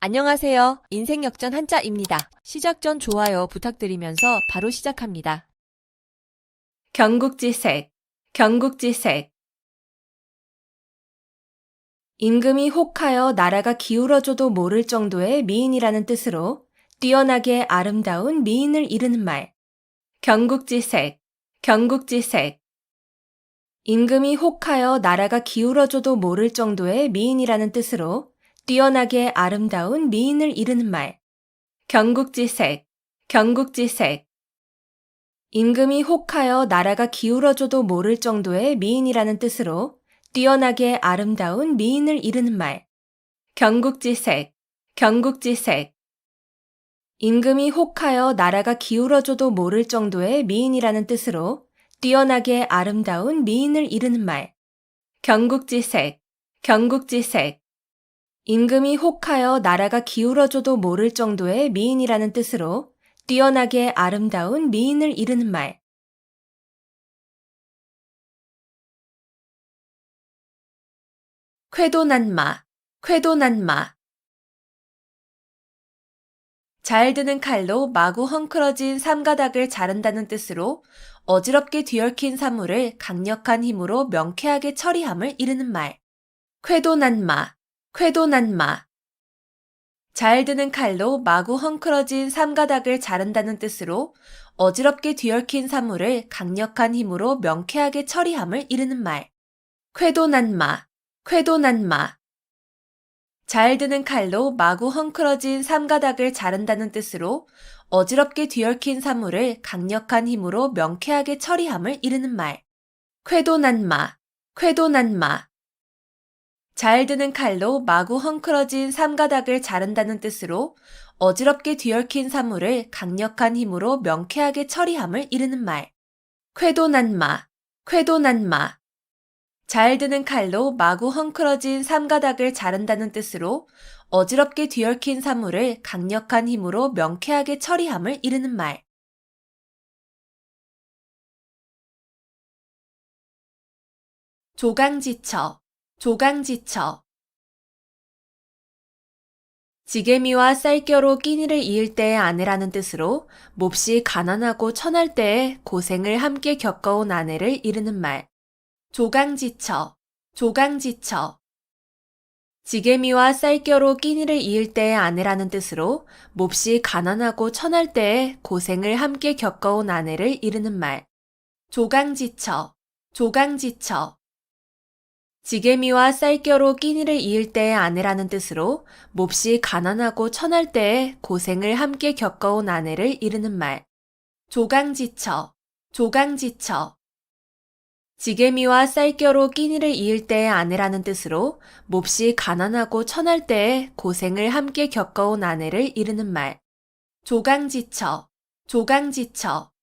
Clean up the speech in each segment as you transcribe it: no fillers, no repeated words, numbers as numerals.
안녕하세요. 인생역전 한자입니다. 시작 전 좋아요 부탁드리면서 바로 시작합니다. 경국지색, 경국지색. 임금이 혹하여 나라가 기울어져도 모를 정도의 미인이라는 뜻으로 뛰어나게 아름다운 미인을 이르는 말. 경국지색, 경국지색. 임금이 혹하여 나라가 기울어져도 모를 정도의 미인이라는 뜻으로 뛰어나게 아름다운 미인을 이르는 말. 경국지색, 경국지색. 임금이 혹하여 나라가 기울어져도 모를 정도의 미인이라는 뜻으로 뛰어나게 아름다운 미인을 이르는 말. 경국지색, 경국지색. 임금이 혹하여 나라가 기울어져도 모를 정도의 미인이라는 뜻으로 뛰어나게 아름다운 미인을 이르는 말. 경국지색, 경국지색. 임금이 혹하여 나라가 기울어져도 모를 정도의 미인이라는 뜻으로 뛰어나게 아름다운 미인을 이르는 말. 쾌도난마, 쾌도난마. 잘 드는 칼로 마구 헝클어진 삼가닥을 자른다는 뜻으로 어지럽게 뒤얽힌 사물을 강력한 힘으로 명쾌하게 처리함을 이르는 말. 쾌도난마, 쾌도난마. 잘 드는 칼로 마구 헝클어진 삼가닥을 자른다는 뜻으로 어지럽게 뒤얽힌 사물을 강력한 힘으로 명쾌하게 처리함을 이르는 말. 쾌도난마, 쾌도난마. 잘 드는 칼로 마구 헝클어진 삼가닥을 자른다는 뜻으로 어지럽게 뒤얽힌 사물을 강력한 힘으로 명쾌하게 처리함을 이르는 말. 쾌도난마, 쾌도난마. 잘 드는 칼로 마구 헝클어진 삼가닥을 자른다는 뜻으로 어지럽게 뒤얽힌 사물을 강력한 힘으로 명쾌하게 처리함을 이르는 말. 쾌도난마, 쾌도난마. 잘 드는 칼로 마구 헝클어진 삼가닥을 자른다는 뜻으로 어지럽게 뒤얽힌 사물을 강력한 힘으로 명쾌하게 처리함을 이르는 말. 조강지처, 조강지처. 지게미와 쌀겨로 끼니를 이을 때의 아내라는 뜻으로 몹시 가난하고 천할 때에 고생을 함께 겪어온 아내를 이르는 말. 조강지처, 조강지처. 지게미와 쌀겨로 끼니를 이을 때의 아내라는 뜻으로 몹시 가난하고 천할 때에 고생을 함께 겪어온 아내를 이르는 말. 조강지처, 조강지처. 지게미와 쌀겨로 끼니를 이을 때의 아내라는 뜻으로 몹시 가난하고 천할 때에 고생을 함께 겪어온 아내를 이르는 말. 조강지처, 조강지처. 지게미와 쌀겨로 끼니를 이을 때의 아내라는 뜻으로 몹시 가난하고 천할 때에 고생을 함께 겪어온 아내를 이르는 말. 조강지처, 조강지처.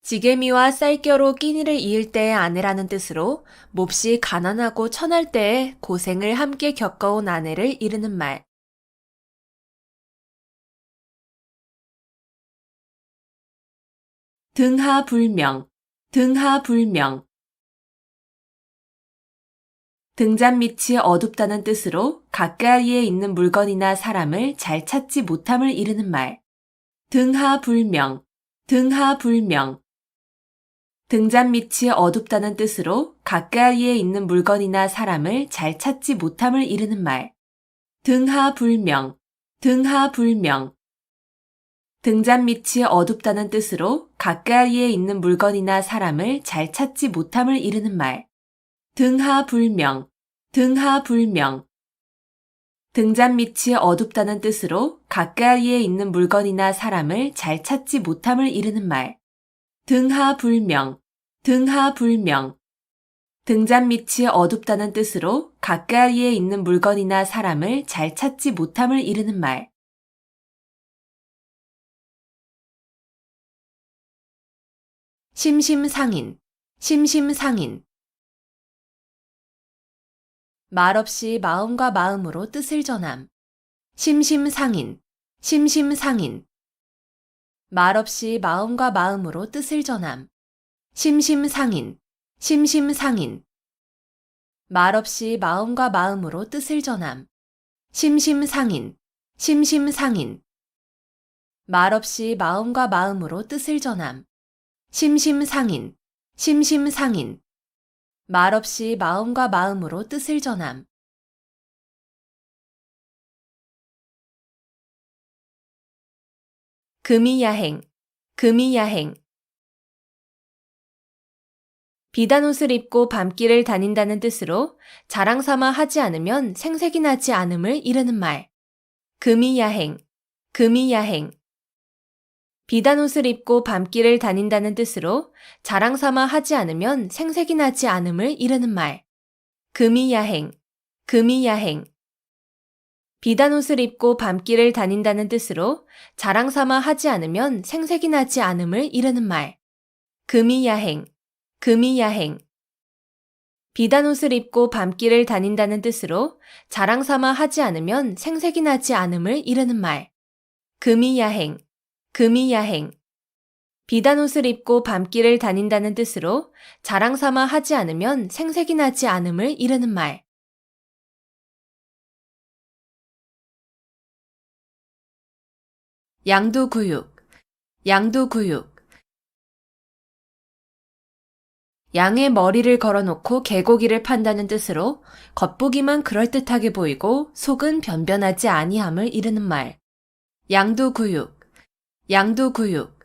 지게미와 쌀겨로 끼니를 이을 때의 아내라는 뜻으로 몹시 가난하고 천할 때에 고생을 함께 겪어온 아내를 이르는 말. 등하불명, 등하불명. 등잔 밑이 어둡다는 뜻으로 가까이에 있는 물건이나 사람을 잘 찾지 못함을 이르는 말. 등하불명, 등하불명. 등잔 밑이 어둡다는 뜻으로 가까이에 있는 물건이나 사람을 잘 찾지 못함을 이르는 말. 등하불명, 등하불명. 등잔 밑이 어둡다는 뜻으로 가까이에 있는 물건이나 사람을 잘 찾지 못함을 이르는 말. 등하불명, 등하불명. 등잔 밑이 어둡다는 뜻으로 가까이에 있는 물건이나 사람을 잘 찾지 못함을 이르는 말. 등하불명, 등하불명. 등잔 밑이 어둡다는 뜻으로 가까이에 있는 물건이나 사람을 잘 찾지 못함을 이르는 말. 심심상인, 심심상인. 말없이 마음과 마음으로 뜻을 전함. 심심상인, 심심상인. 말없이 마음과 마음으로 뜻을 전함. 심심상인, 심심상인. 말없이 마음과 마음으로 뜻을 전함. 심심상인, 심심상인. 말없이 마음과 마음으로 뜻을 전함. 심심상인, 심심상인. 말없이 마음과 마음으로 뜻을 전함. 금이야행, 금이야행. 비단옷을 입고 밤길을 다닌다는 뜻으로 자랑삼아 하지 않으면 생색이 나지 않음을 이르는 말. 금이야행, 금이야행. 비단옷을 입고 밤길을 다닌다는 뜻으로 자랑삼아 하지 않으면 생색이 나지 않음을 이르는 말. 금이야행, 금이야행. 비단옷을 입고 밤길을 다닌다는 뜻으로 자랑삼아 하지 않으면 생색이 나지 않음을 이르는 말. 금이야행, 금이야행. 비단옷을 입고 밤길을 다닌다는 뜻으로 자랑삼아 하지 않으면 생색이 나지 않음을 이르는 말. 금이야행, 금이야행. 비단옷을 입고 밤길을 다닌다는 뜻으로 자랑삼아 하지 않으면 생색이 나지 않음을 이르는 말. 양두구육, 양두구육. 양의 머리를 걸어놓고 개고기를 판다는 뜻으로 겉보기만 그럴듯하게 보이고 속은 변변하지 아니함을 이르는 말. 양두구육, 양두구육.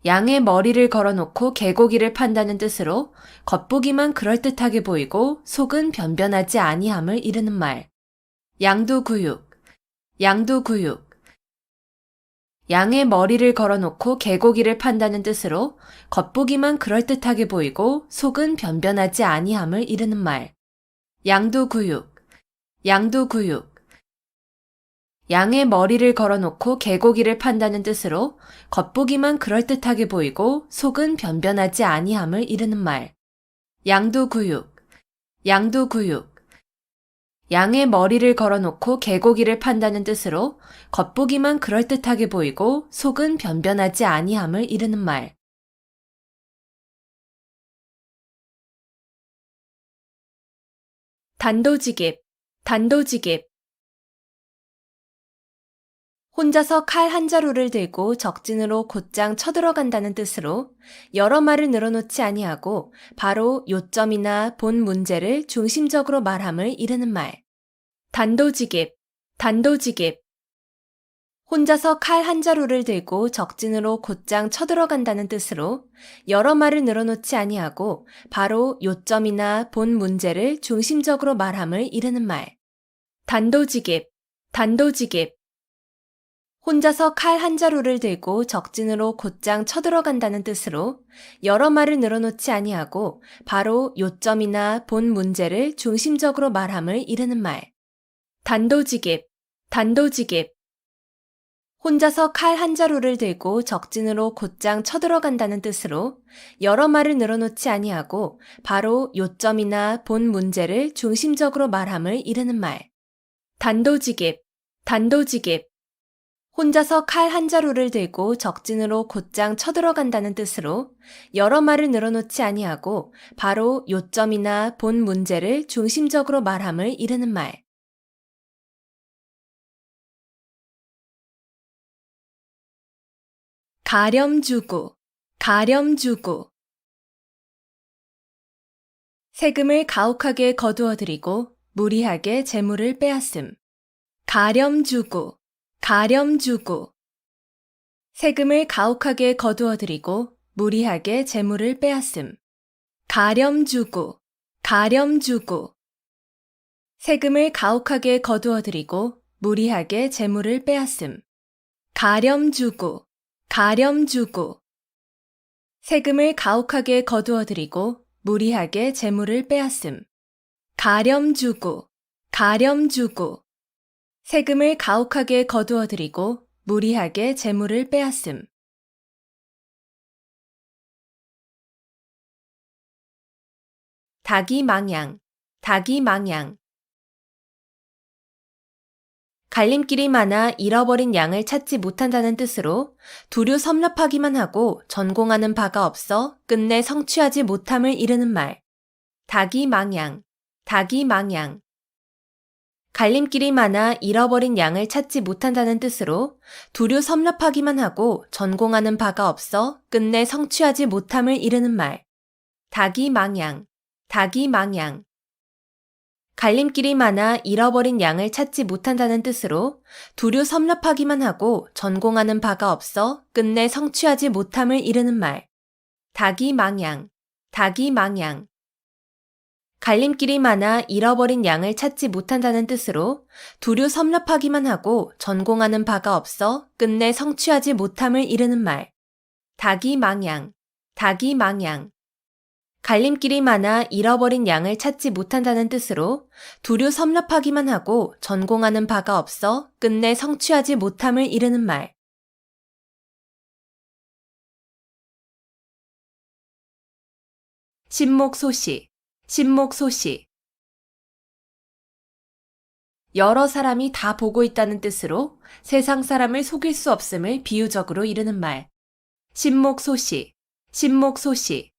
양의 머리를 걸어놓고 개고기를 판다는 뜻으로 겉보기만 그럴듯하게 보이고 속은 변변하지 아니함을 이르는 말. 양두구육, 양두구육. 양의 머리를 걸어놓고 개고기를 판다는 뜻으로 겉보기만 그럴듯하게 보이고 속은 변변하지 아니함을 이르는 말. 양두구육, 양두구육. 양의 머리를 걸어놓고 개고기를 판다는 뜻으로 겉보기만 그럴듯하게 보이고 속은 변변하지 아니함을 이르는 말. 양두구육, 양두구육. 양의 머리를 걸어놓고 개고기를 판다는 뜻으로 겉보기만 그럴듯하게 보이고 속은 변변하지 아니함을 이르는 말. 단도직입, 단도직입. 혼자서 칼 한 자루를 들고 적진으로 곧장 쳐들어간다는 뜻으로 여러 말을 늘어놓지 아니하고 바로 요점이나 본 문제를 중심적으로 말함을 이르는 말. 단도직입, 단도직입. 혼자서 칼 한 자루를 들고 적진으로 곧장 쳐들어간다는 뜻으로 여러 말을 늘어놓지 아니하고 바로 요점이나 본 문제를 중심적으로 말함을 이르는 말. 단도직입, 단도직입. 혼자서 칼 한 자루를 들고 적진으로 곧장 쳐들어간다는 뜻으로 여러 말을 늘어놓지 아니하고 바로 요점이나 본 문제를 중심적으로 말함을 이르는 말. 단도직입, 단도직입. 혼자서 칼 한 자루를 들고 적진으로 곧장 쳐들어간다는 뜻으로 여러 말을 늘어놓지 아니하고 바로 요점이나 본 문제를 중심적으로 말함을 이르는 말. 단도직입, 단도직입. 혼자서 칼 한 자루를 들고 적진으로 곧장 쳐들어간다는 뜻으로 여러 말을 늘어놓지 아니하고 바로 요점이나 본 문제를 중심적으로 말함을 이르는 말. 가렴주구, 가렴주구. 세금을 가혹하게 거두어들이고 무리하게 재물을 빼앗음. 가렴주구, 가렴주구. 세금을 가혹하게 거두어들이고 무리하게 재물을 빼앗음. 가렴주구, 가렴주구. 세금을 가혹하게 거두어들이고 무리하게 재물을 빼앗음. 가렴주구, 가렴주구. 세금을 가혹하게 거두어들이고 무리하게 재물을 빼앗음. 가렴주구, 가렴주구. 세금을 가혹하게 거두어들이고 무리하게 재물을 빼앗음. 닭이망양, 닭이망양. 갈림길이 많아 잃어버린 양을 찾지 못한다는 뜻으로 두루 섭렵하기만 하고 전공하는 바가 없어 끝내 성취하지 못함을 이르는 말. 닭이망양, 닭이망양. 갈림길이 많아 잃어버린 양을 찾지 못한다는 뜻으로 두류 섭렵하기만 하고 전공하는 바가 없어 끝내 성취하지 못함을 이르는 말. 닭이망양, 닭이망양. 갈림길이 많아 잃어버린 양을 찾지 못한다는 뜻으로 두류 섭렵하기만 하고 전공하는 바가 없어 끝내 성취하지 못함을 이르는 말. 닭이망양, 닭이망양. 갈림길이 많아 잃어버린 양을 찾지 못한다는 뜻으로 두류 섭렵하기만 하고 전공하는 바가 없어 끝내 성취하지 못함을 이르는 말. 닭이망양, 닭이망양. 갈림길이 많아 잃어버린 양을 찾지 못한다는 뜻으로 두류 섭렵하기만 하고 전공하는 바가 없어 끝내 성취하지 못함을 이르는 말. 신목소시, 신목소시. 여러 사람이 다 보고 있다는 뜻으로 세상 사람을 속일 수 없음을 비유적으로 이르는 말. 신목소시, 신목소시.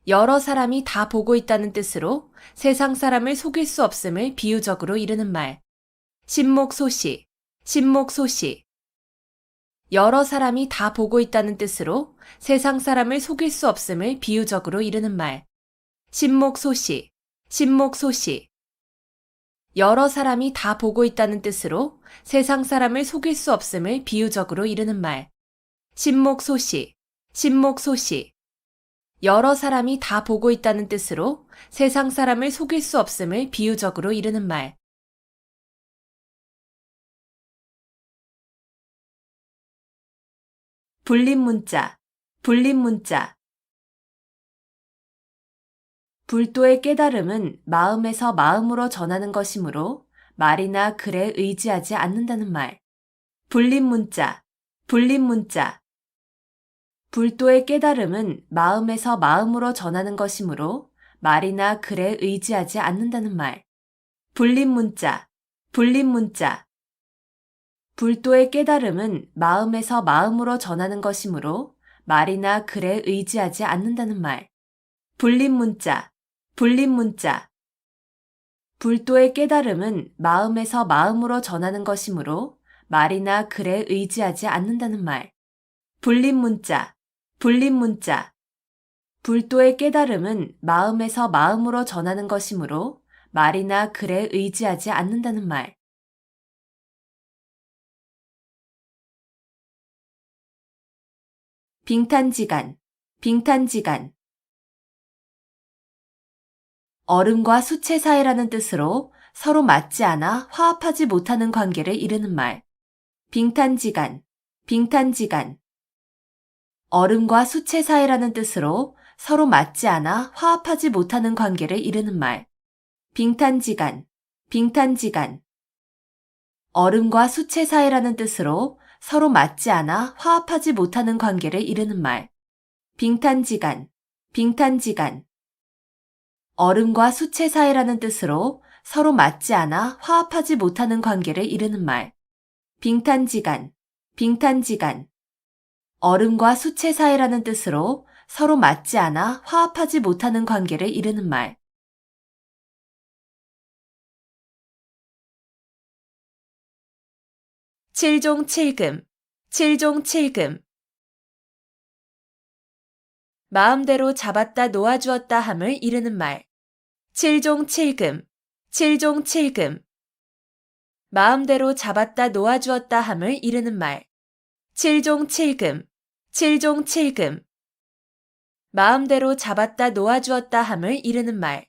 여러 사람이 다 보고 있다는 뜻으로 세상 사람을 속일 수 없음을 비유적으로 이르는 말. 신목소시, 신목소시. 여러 사람이 다 보고 있다는 뜻으로 세상 사람을 속일 수 없음을 비유적으로 이르는 말. 신목소시, 신목소시. 여러 사람이 다 보고 있다는 뜻으로 세상 사람을 속일 수 없음을 비유적으로 이르는 말. 신목소시, 신목소시. 여러 사람이 다 보고 있다는 뜻으로 세상 사람을 속일 수 없음을 비유적으로 이르는 말. 불림문자, 불림문자. 불도의 깨달음은 마음에서 마음으로 전하는 것이므로 말이나 글에 의지하지 않는다는 말. 불림문자, 불림문자. 불도의 깨달음은 마음에서 마음으로 전하는 것이므로 말이나 글에 의지하지 않는다는 말. 불림문자, 불림문자. 불도의 깨달음은 마음에서 마음으로 전하는 것이므로 말이나 글에 의지하지 않는다는 말. 불림문자, 불림문자. 불도의 깨달음은 마음에서 마음으로 전하는 것이므로 말이나 글에 의지하지 않는다는 말. 불림문자, 불림문자. 불도의 깨달음은 마음에서 마음으로 전하는 것이므로 말이나 글에 의지하지 않는다는 말. 빙탄지간, 빙탄지간. 얼음과 수채 사이라는 뜻으로 서로 맞지 않아 화합하지 못하는 관계를 이르는 말. 빙탄지간, 빙탄지간. 얼음과 수채 사이라는 뜻으로 서로 맞지 않아 화합하지 못하는 관계를 이르는 말. 빙탄지간, 빙탄지간. 얼음과 수채 사이라는 뜻으로 서로 맞지 않아 화합하지 못하는 관계를 이르는 말. 빙탄지간, 빙탄지간. 얼음과 수채 사이라는 뜻으로 서로 맞지 않아 화합하지 못하는 관계를 이르는 말. 빙탄지간, 빙탄지간. 얼음과 수채 사이라는 뜻으로 서로 맞지 않아 화합하지 못하는 관계를 이르는 말. 칠종칠금, 칠종칠금. 마음대로 잡았다 놓아주었다 함을 이르는 말. 칠종칠금, 칠종칠금. 마음대로 잡았다 놓아주었다 함을 이르는 말. 칠종칠금, 칠종칠금. 마음대로 잡았다 놓아주었다 함을 이르는 말.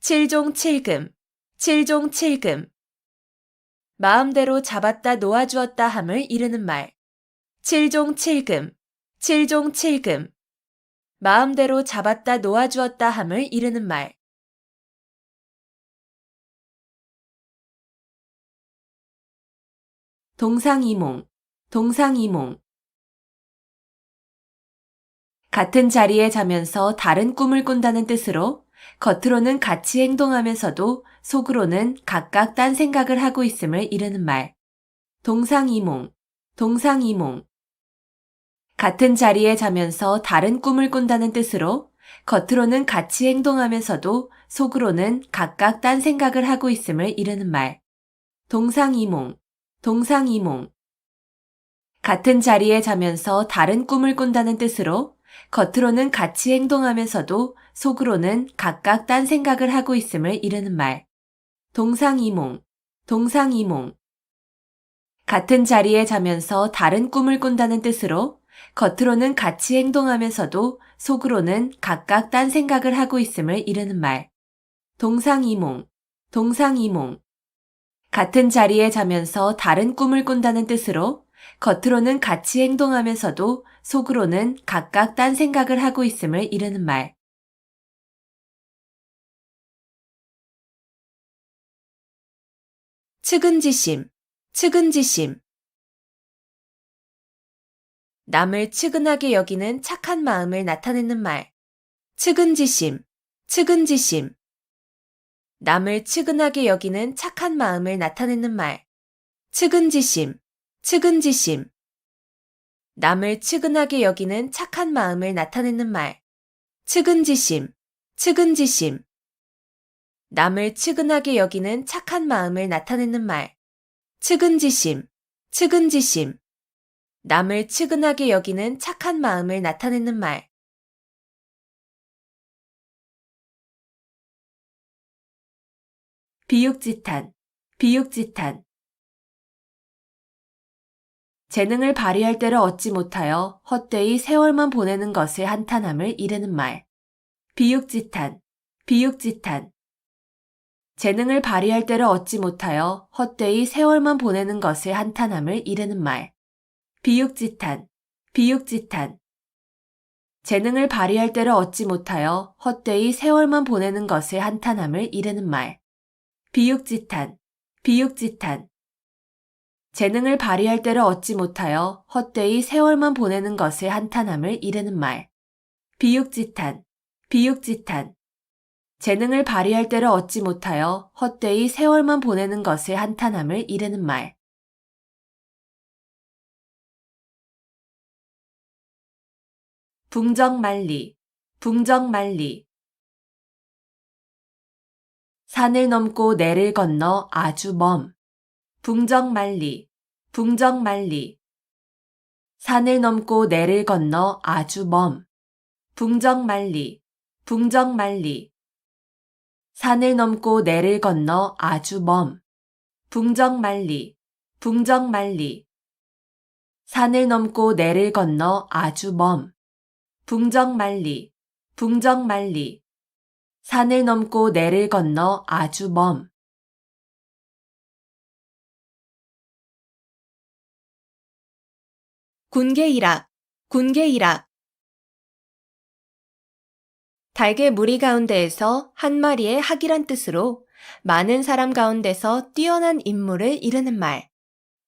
칠종칠금, 칠종칠금. 마음대로 잡았다 놓아주었다 함을 이르는 말. 칠종칠금, 칠종칠금. 마음대로 잡았다 놓아주었다 함을 이르는 말. 동상이몽, 동상이몽. 같은 자리에 자면서 다른 꿈을 꾼다는 뜻으로 겉으로는 같이 행동하면서도 속으로는 각각 딴 생각을 하고 있음을 이르는 말. 동상이몽, 동상이몽. 같은 자리에 자면서 다른 꿈을 꾼다는 뜻으로 겉으로는 같이 행동하면서도 속으로는 각각 딴 생각을 하고 있음을 이르는 말. 동상이몽, 동상이몽. 같은 자리에 자면서 다른 꿈을 꾼다는 뜻으로 겉으로는 같이 행동하면서도 속으로는 각각 딴 생각을 하고 있음을 이르는 말. 동상이몽, 동상이몽. 같은 자리에 자면서 다른 꿈을 꾼다는 뜻으로 겉으로는 같이 행동하면서도 속으로는 각각 딴 생각을 하고 있음을 이르는 말. 동상이몽, 동상이몽. 같은 자리에 자면서 다른 꿈을 꾼다는 뜻으로 겉으로는 같이 행동하면서도 속으로는 각각 딴 생각을 하고 있음을 이르는 말. 측은지심, 측은지심. 남을 측은하게 여기는 착한 마음을 나타내는 말. 측은지심, 측은지심. 남을 측은하게 여기는 착한 마음을 나타내는 말. 측은지심, 측은지심. 남을 측은하게 여기는 착한 마음을 나타내는 말. 측은지심, 측은지심. 남을 측은하게 여기는 착한 마음을 나타내는 말. 측은지심, 측은지심. 남을 측은하게 여기는 착한 마음을 나타내는 말. 비육지탄, 비육지탄. 재능을 발휘할 때를 얻지 못하여 헛되이 세월만 보내는 것을 한탄함을 이르는 말. 비육지탄, 비육지탄. 재능을 발휘할 때를 얻지 못하여 헛되이 세월만 보내는 것을 한탄함을 이르는 말. 비육지탄, 비육지탄. 재능을 발휘할 때를 얻지 못하여 헛되이 세월만 보내는 것을 한탄함을 이르는 말. 비육지탄, 비육지탄. 재능을 발휘할 때를 얻지 못하여 헛되이 세월만 보내는 것을 한탄함을 이르는 말. 비육지탄, 비육지탄. 재능을 발휘할 때를 얻지 못하여 헛되이 세월만 보내는 것을 한탄함을 이르는 말. 붕정만리, 붕정만리. 산을 넘고 내를 건너 아주 먼. 붕정만리, 붕정만리. 산을 넘고 내를 건너 아주 먼. 붕정만리, 붕정만리. 산을 넘고 내를 건너 아주 먼. 붕정만리, 붕정만리. 산을 넘고 내를 건너 아주 먼. 붕정만리, 붕정만리. 산을 넘고 내를 건너 아주 먼. 군계일학, 군계일학. 달개 무리 가운데에서 한 마리의 학이란 뜻으로 많은 사람 가운데서 뛰어난 인물을 이르는 말.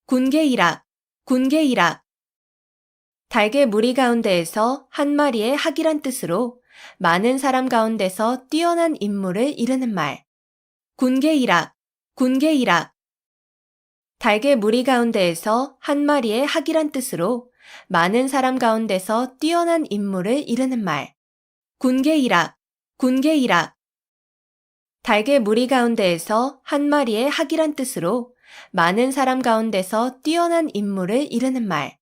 군계일학, 군계일학. 달개 무리 가운데에서 한 마리의 학이란 뜻으로 많은 사람 가운데서 뛰어난 인물을 이르는 말. 군계일학, 군계일학. 달개 무리 가운데에서 한 마리의 학이란 뜻으로 많은 사람 가운데서 뛰어난 인물을 이르는 말. 군계일학, 군계일학. 달개 무리 가운데에서 한 마리의 학이란 뜻으로 많은 사람 가운데서 뛰어난 인물을 이르는 말.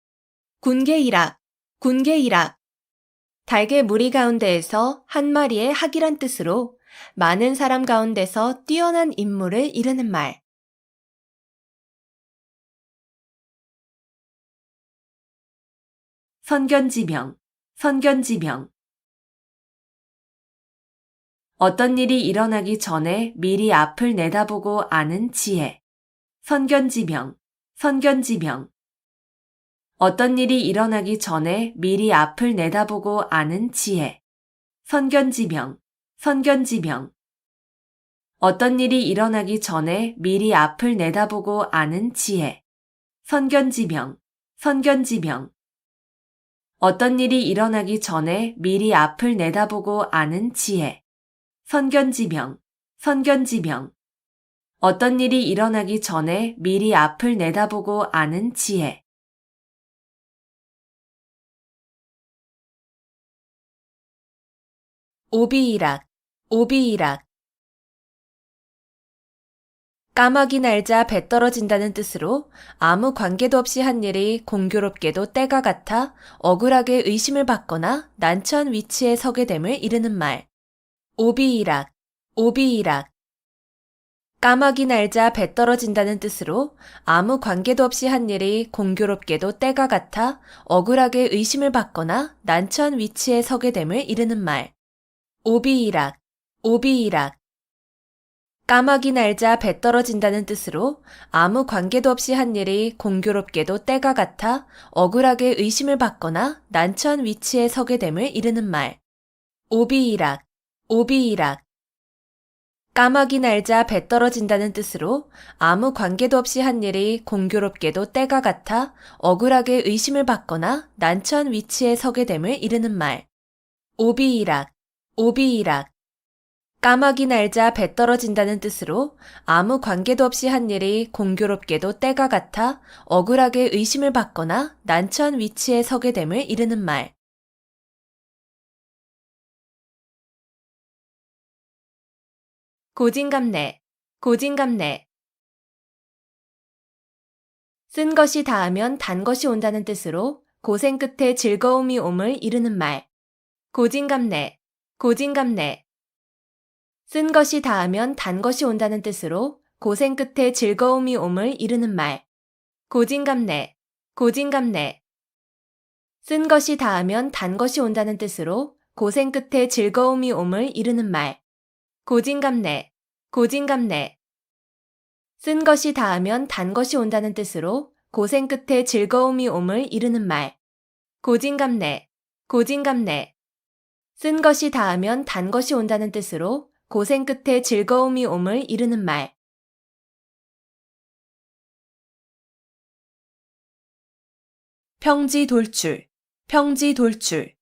군계일학, 군계일학. 달개 무리 가운데에서 한 마리의 학이란 뜻으로 많은 사람 가운데서 뛰어난 인물을 이르는 말. 선견지명, 선견지명. 어떤 일이 일어나기 전에 미리 앞을 내다보고 아는 지혜. 선견지명, 선견지명. 어떤 일이 일어나기 전에 미리 앞을 내다보고 아는 지혜. 선견지명, 선견지명. 어떤 일이 일어나기 전에 미리 앞을 내다보고 아는 지혜. 선견지명, 선견지명. 어떤 일이 일어나기 전에 미리 앞을 내다보고 아는 지혜. 선견지명, 선견지명. 어떤 일이 일어나기 전에 미리 앞을 내다보고 아는 지혜. 오비이락, 오비이락. 까마귀 날자 배 떨어진다는 뜻으로 아무 관계도 없이 한 일이 공교롭게도 때가 같아 억울하게 의심을 받거나 난처한 위치에 서게 됨을 이르는 말. 오비이락, 오비이락. 까마귀 날자 배 떨어진다는 뜻으로 아무 관계도 없이 한 일이 공교롭게도 때가 같아 억울하게 의심을 받거나 난처한 위치에 서게 됨을 이르는 말. 오비이락, 오비이락. 까마귀 날자 배 떨어진다는 뜻으로 아무 관계도 없이 한 일이 공교롭게도 때가 같아 억울하게 의심을 받거나 난처한 위치에 서게 됨을 이르는 말. 오비이락, 오비이락. 까마귀 날자 배 떨어진다는 뜻으로 아무 관계도 없이 한 일이 공교롭게도 때가 같아 억울하게 의심을 받거나 난처한 위치에 서게 됨을 이르는 말. 오비이락, 오비이락. 까마귀 날자 배 떨어진다는 뜻으로 아무 관계도 없이 한 일이 공교롭게도 때가 같아 억울하게 의심을 받거나 난처한 위치에 서게 됨을 이르는 말. 고진감래, 고진감래. 쓴 것이 닿으면 단 것이 온다는 뜻으로 고생 끝에 즐거움이 옴을 이르는 말. 고진감래, 고진감래. 쓴 것이 닿으면 단 것이 온다는 뜻으로 고생 끝에 즐거움이 옴을 이르는 말. 고진감래, 고진감래. 쓴 것이 닿으면 단 것이 온다는 뜻으로 고생 끝에 즐거움이 옴을 이르는 말. 고진감래, 고진감래. 쓴 것이 닿으면 단 것이 온다는 뜻으로 고생 끝에 즐거움이 옴을 이르는 말. 고진감래, 고진감래. 쓴 것이 닿으면 단 것이 온다는 뜻으로 고생 끝에 즐거움이 옴을 이르는 말. 평지돌출, 평지돌출.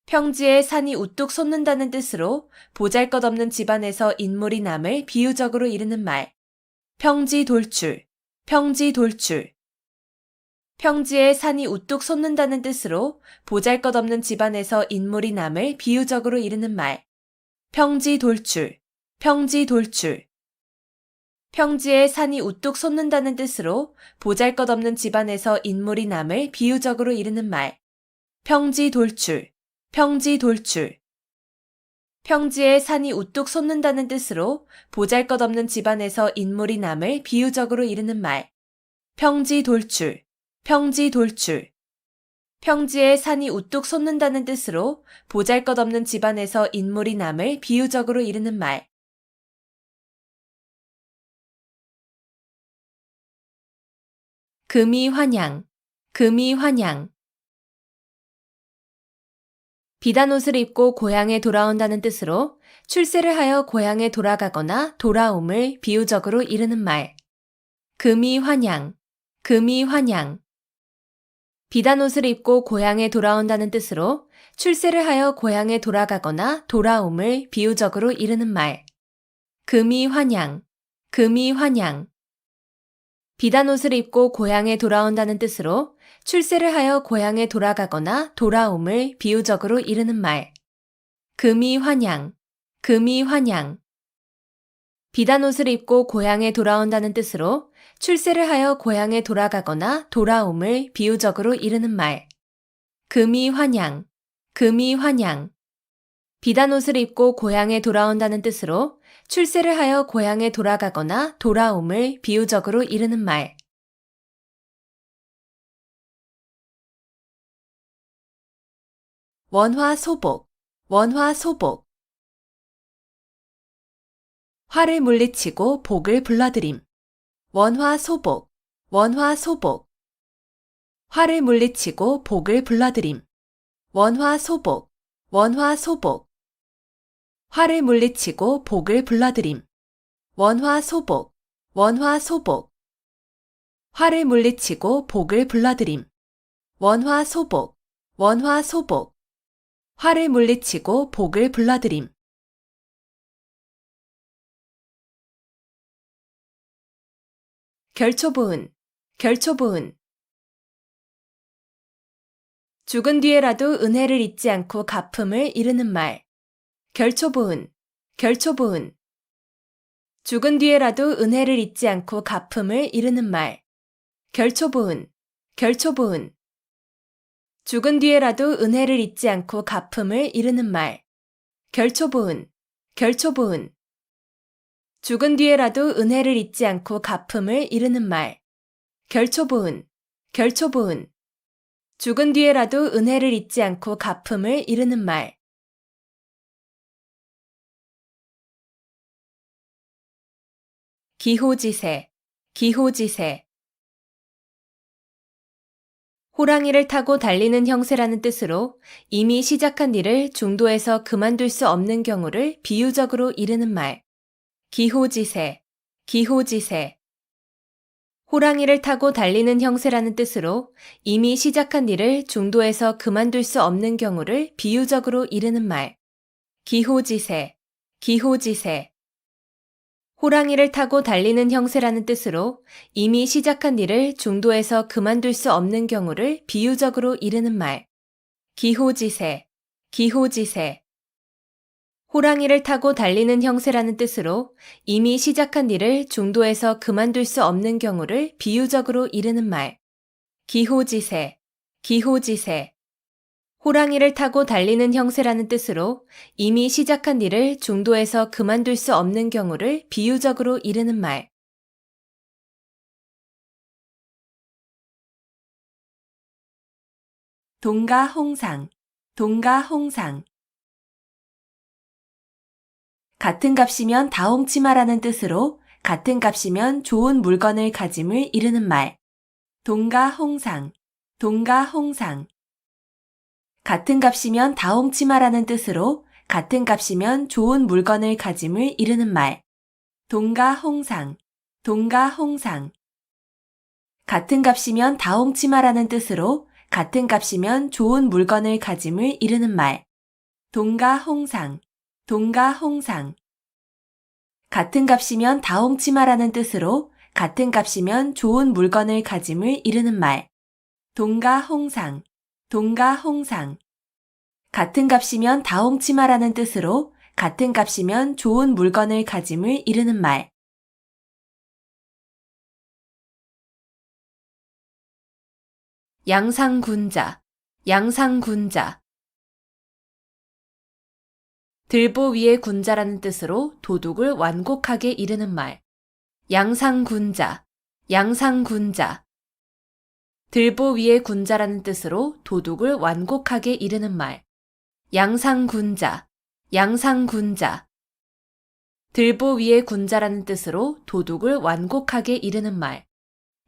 평지에 산이 우뚝 솟는다는 뜻으로 보잘것없는 집안에서 인물이 남을 비유적으로 이르는 말. 평지돌출, 평지돌출. 평지에 산이 우뚝 솟는다는 뜻으로 보잘것없는 집안에서 인물이 남을 비유적으로 이르는 말. 평지돌출, 평지돌출. 평지에 산이 우뚝 솟는다는 뜻으로 보잘것없는 집안에서 인물이 남을 비유적으로 이르는 말. 평지돌출, 평지돌출. 평지에 산이 우뚝 솟는다는 뜻으로 보잘것없는 집안에서 인물이 남을 비유적으로 이르는 말. 평지돌출, 평지돌출. 평지에 산이 우뚝 솟는다는 뜻으로 보잘것없는 집안에서 인물이 남을 비유적으로 이르는 말. 금이환양, 금이환양. 비단 옷을 입고 고향에 돌아온다는 뜻으로 출세를 하여 고향에 돌아가거나 돌아옴을 비유적으로 이르는 말. 금이환양, 금이환양. 비단 옷을 입고 고향에 돌아온다는 뜻으로 출세를 하여 고향에 돌아가거나 돌아옴을 비유적으로 이르는 말. 금이환양, 금이환양. 비단 옷을 입고 고향에 돌아온다는 뜻으로 출세를 하여 고향에 돌아가거나 돌아옴을 비유적으로 이르는 말. 금이환양, 금이환양. 비단 옷을 입고 고향에 돌아온다는 뜻으로 출세를 하여 고향에 돌아가거나 돌아옴을 비유적으로 이르는 말. 금이환양, 금이환양. 비단 옷을 입고 고향에 돌아온다는 뜻으로 출세를 하여 고향에 돌아가거나 돌아옴을 비유적으로 이르는 말. 원화소복, 원화소복. 화를 물리치고 복을 불러들임. 원화소복, 원화소복. 화를 물리치고 복을 불러들임. 원화소복, 원화소복. 화를 물리치고 복을 불러들임. 원화소복, 원화소복. 화를 물리치고 복을 불러들임. 원화소복, 원화소복. 화를 물리치고 복을 불러들임. 결초보은, 결초보은. 죽은 뒤에라도 은혜를 잊지 않고 갚음을 이르는 말. 결초보은, 결초보은. 죽은 뒤에라도 은혜를 잊지 않고 갚음을 이르는 말. 결초보은, 결초보은. 죽은 뒤에라도 은혜를 잊지 않고 갚음을 이르는 말. 결초보은, 결초보은. 죽은 뒤에라도 은혜를 잊지 않고 갚음을 이르는 말. 결초보은, 결초보은. 죽은 뒤에라도 은혜를 잊지 않고 갚음을 이르는 말. 기호지세, 기호지세. 호랑이를 타고 달리는 형세라는 뜻으로 이미 시작한 일을 중도에서 그만둘 수 없는 경우를 비유적으로 이르는 말. 기호지세, 기호지세. 호랑이를 타고 달리는 형세라는 뜻으로 이미 시작한 일을 중도에서 그만둘 수 없는 경우를 비유적으로 이르는 말. 기호지세, 기호지세. 호랑이를 타고 달리는 형세라는 뜻으로 이미 시작한 일을 중도에서 그만둘 수 없는 경우를 비유적으로 이르는 말. 기호지세, 기호지세. 호랑이를 타고 달리는 형세라는 뜻으로 이미 시작한 일을 중도에서 그만둘 수 없는 경우를 비유적으로 이르는 말. 기호지세, 기호지세. 호랑이를 타고 달리는 형세라는 뜻으로 이미 시작한 일을 중도에서 그만둘 수 없는 경우를 비유적으로 이르는 말. 동가홍상, 동가홍상. 같은 값이면 다 홍치 마라는 뜻으로 같은 값이면 좋은 물건을 가짐을 이르는 말. 동가홍상, 동가홍상. 같은 값이면 다 홍치 마라는 뜻으로 같은 값이면 좋은 물건을 가짐을 이르는 말. 동가홍상, 동가홍상. 같은 값이면 다 홍치 마라는 뜻으로 같은 값이면 좋은 물건을 가짐을 이르는 말. 동가홍상, 동가홍상. 같은 값이면 다 홍치 마라는 뜻으로 같은 값이면 좋은 물건을 가짐을 이르는 말. 동가홍상, 동가홍상. 같은 값이면 다 홍치 마라는 뜻으로 같은 값이면 좋은 물건을 가짐을 이르는 말. 양상군자, 양상군자. 들보 위에 군자라는 뜻으로 도둑을 완곡하게 이르는 말. 양상군자, 양상군자. 들보 위에 군자라는 뜻으로 도둑을 완곡하게 이르는 말. 양상군자, 양상군자. 들보 위에 군자라는 뜻으로 도둑을 완곡하게 이르는 말.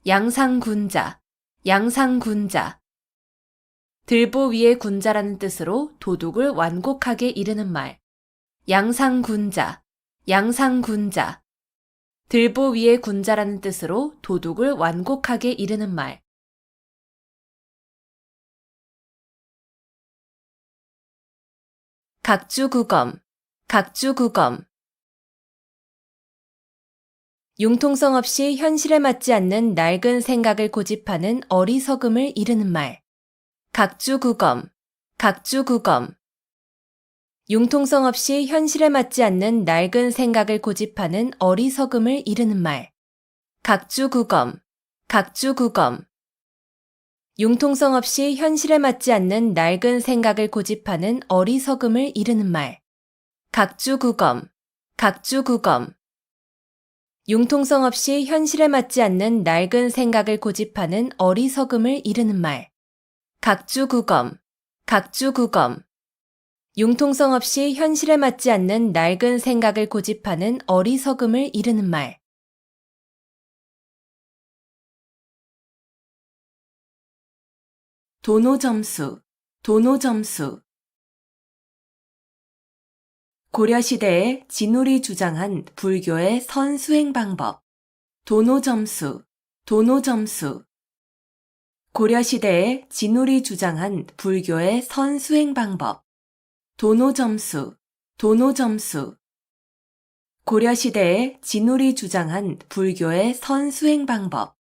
양상군자, 양상군자. 들보 위에 군자라는 뜻으로 도둑을 완곡하게 이르는 말. 양상군자, 양상군자. 들보 위에 군자라는 뜻으로 도둑을 완곡하게 이르는 말. 각주구검, 각주구검. 융통성 없이 현실에 맞지 않는 낡은 생각을 고집하는 어리석음을 이르는 말. 각주구검, 각주구검. 융통성 없이 현실에 맞지 않는 낡은 생각을 고집하는 어리석음을 이르는 말. 각주구검, 각주구검. 융통성 없이 현실에 맞지 않는 낡은 생각을 고집하는 어리석음을 이르는 말. 각주구검, 각주구검. 융통성 없이 현실에 맞지 않는 낡은 생각을 고집하는 어리석음을 이르는 말. 각주구검, 각주구검. 융통성 없이 현실에 맞지 않는 낡은 생각을 고집하는 어리석음을 이르는 말. 도노점수, 도노점수. 고려시대에 진울이 주장한 불교의 선수행 방법. 도노점수, 도노점수. 고려시대에 진울이 주장한 불교의 선수행 방법. 도노점수, 도노점수. 고려시대에 진울이 주장한 불교의 선수행 방법.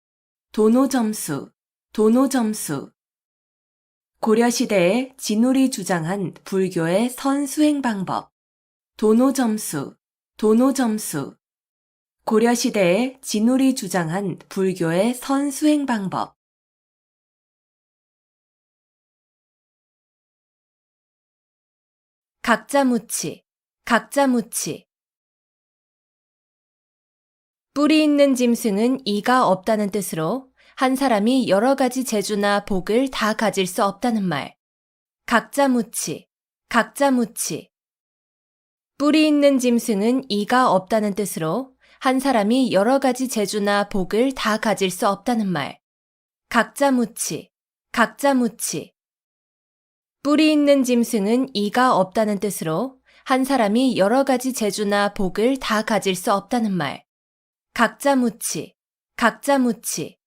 도노점수, 도노점수. 고려시대에 진울이 주장한 불교의 선수행 방법. 도노점수, 도노점수. 고려시대에 진울이 주장한 불교의 선수행 방법. 각자무치, 각자무치. 뿌리 있는 짐승은 이가 없다는 뜻으로 한 사람이 여러 가지 재주나 복을 다 가질 수 없다는 말. 각자무치, 각자무치. 뿌리 있는 짐승은 이가 없다는 뜻으로 한 사람이 여러 가지 재주나 복을 다 가질 수 없다는 말. 각자무치, 각자무치. 뿌리 있는 짐승은 이가 없다는 뜻으로 한 사람이 여러 가지 재주나 복을 다 가질 수 없다는 말. 각자무치, 각자무치.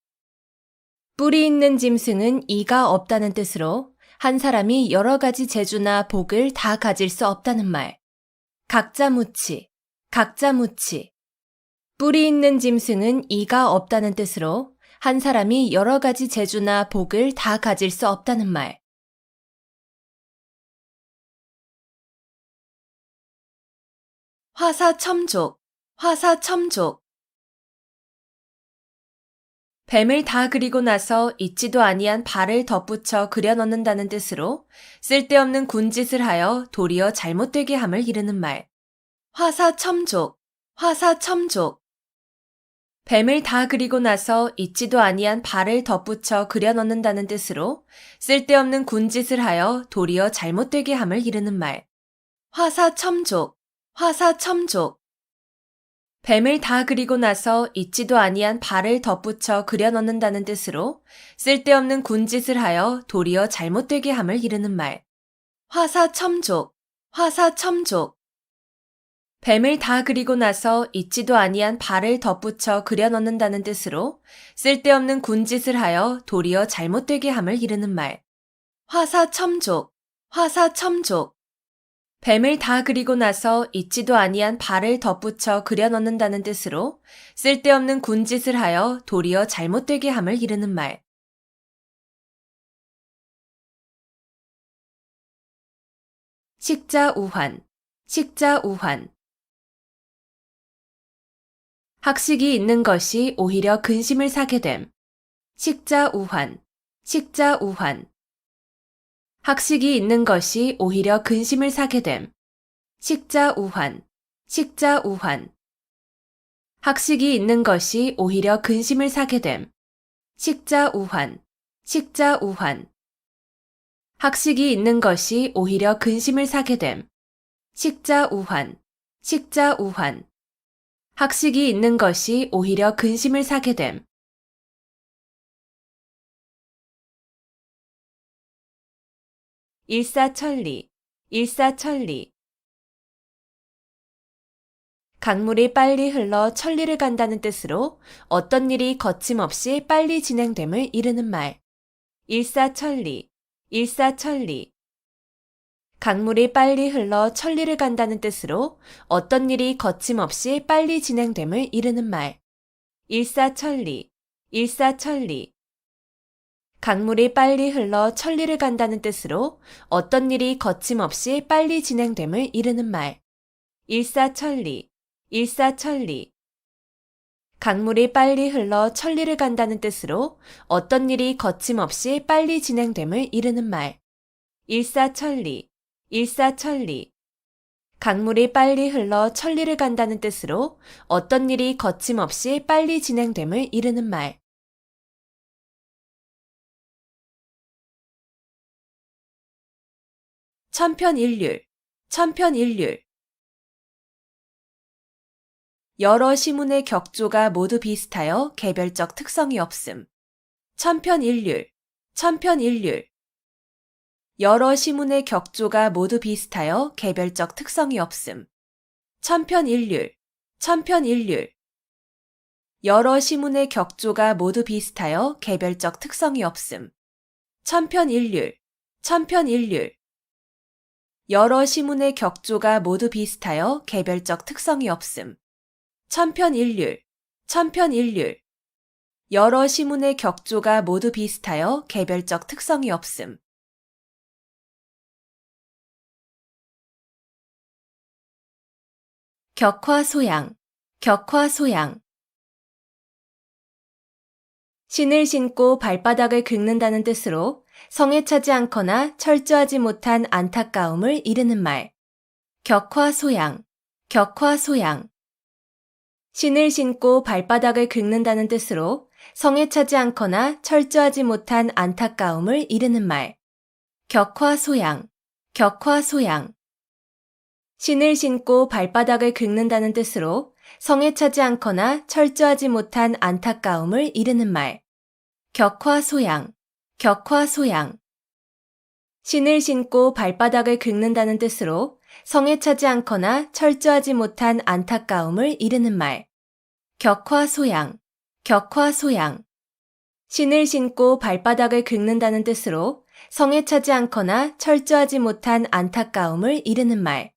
뿌리 있는 짐승은 이가 없다는 뜻으로 한 사람이 여러 가지 재주나 복을 다 가질 수 없다는 말. 각자무치, 각자무치. 뿌리 있는 짐승은 이가 없다는 뜻으로 한 사람이 여러 가지 재주나 복을 다 가질 수 없다는 말. 화사첨족, 화사첨족. 뱀을 다 그리고 나서 있지도 아니한 발을 덧붙여 그려 넣는다는 뜻으로 쓸데없는 군짓을 하여 도리어 잘못되게 함을 이르는 말. 화사첨족, 화사첨족. 뱀을 다 그리고 나서 있지도 아니한 발을 덧붙여 그려 넣는다는 뜻으로 쓸데없는 군짓을 하여 도리어 잘못되게 함을 이르는 말. 화사첨족, 화사첨족. 뱀을 다 그리고 나서 있지도 아니한 발을 덧붙여 그려 넣는다는 뜻으로 쓸데없는 군짓을 하여 도리어 잘못되게 함을 이르는 말. 화사첨족, 화사첨족. 뱀을 다 그리고 나서 있지도 아니한 발을 덧붙여 그려 넣는다는 뜻으로 쓸데없는 군짓을 하여 도리어 잘못되게 함을 이르는 말. 화사첨족, 화사첨족. 뱀을 다 그리고 나서 있지도 아니한 발을 덧붙여 그려 넣는다는 뜻으로 쓸데없는 군짓을 하여 도리어 잘못되게 함을 이르는 말. 식자우환, 식자우환. 학식이 있는 것이 오히려 근심을 사게 됨. 식자우환, 식자우환. 학식이 있는 것이 오히려 근심을 사게 됨. 식자우환, 식자우환. 학식이 있는 것이 오히려 근심을 사게 됨. 식자우환, 식자우환. 학식이 있는 것이 오히려 근심을 사게 됨. 식자우환, 식자우환. 학식이 있는 것이 오히려 근심을 사게 됨. 일사천리, 일사천리. 강물이 빨리 흘러 천리를 간다는 뜻으로 어떤 일이 거침없이 빨리 진행됨을 이르는 말. 일사천리, 일사천리. 강물이 빨리 흘러 천리를 간다는 뜻으로 어떤 일이 거침없이 빨리 진행됨을 이르는 말. 일사천리, 일사천리. 강물이 빨리 흘러 천리를 간다는 뜻으로 어떤 일이 거침없이 빨리 진행됨을 이르는 말. 일사천리, 일사천리. 강물이 빨리 흘러 천리를 간다는 뜻으로 어떤 일이 거침없이 빨리 진행됨을 이르는 말. 일사천리, 일사천리. 강물이 빨리 흘러 천리를 간다는 뜻으로 어떤 일이 거침없이 빨리 진행됨을 이르는 말. 천편일률, 천편일률. 여러 시문의 격조가 모두 비슷하여 개별적 특성이 없음. 천편일률, 천편일률. 여러 시문의 격조가 모두 비슷하여 개별적 특성이 없음. 천편일률, 천편일률. 여러 시문의 격조가 모두 비슷하여 개별적 특성이 없음. 천편일률, 천편일률. 여러 시문의 격조가 모두 비슷하여 개별적 특성이 없음. 천편일률, 천편일률. 여러 시문의 격조가 모두 비슷하여 개별적 특성이 없음. 격화소양, 격화소양. 신을 신고 발바닥을 긁는다는 뜻으로 성에 차지 않거나 철저하지 못한 안타까움을 이르는 말. 격화소양, 격화소양. 신을 신고 발바닥을 긁는다는 뜻으로 성에 차지 않거나 철저하지 못한 안타까움을 이르는 말. 격화소양, 격화소양. 신을 신고 발바닥을 긁는다는 뜻으로 성에 차지 않거나 철저하지 못한 안타까움을 이르는 말. 격화소양, 격화소양. 신을 신고 발바닥을 긁는다는 뜻으로 성에 차지 않거나 철저하지 못한 안타까움을 이르는 말. 격화소양, 격화소양. 신을 신고 발바닥을 긁는다는 뜻으로 성에 차지 않거나 철저하지 못한 안타까움을 이르는 말.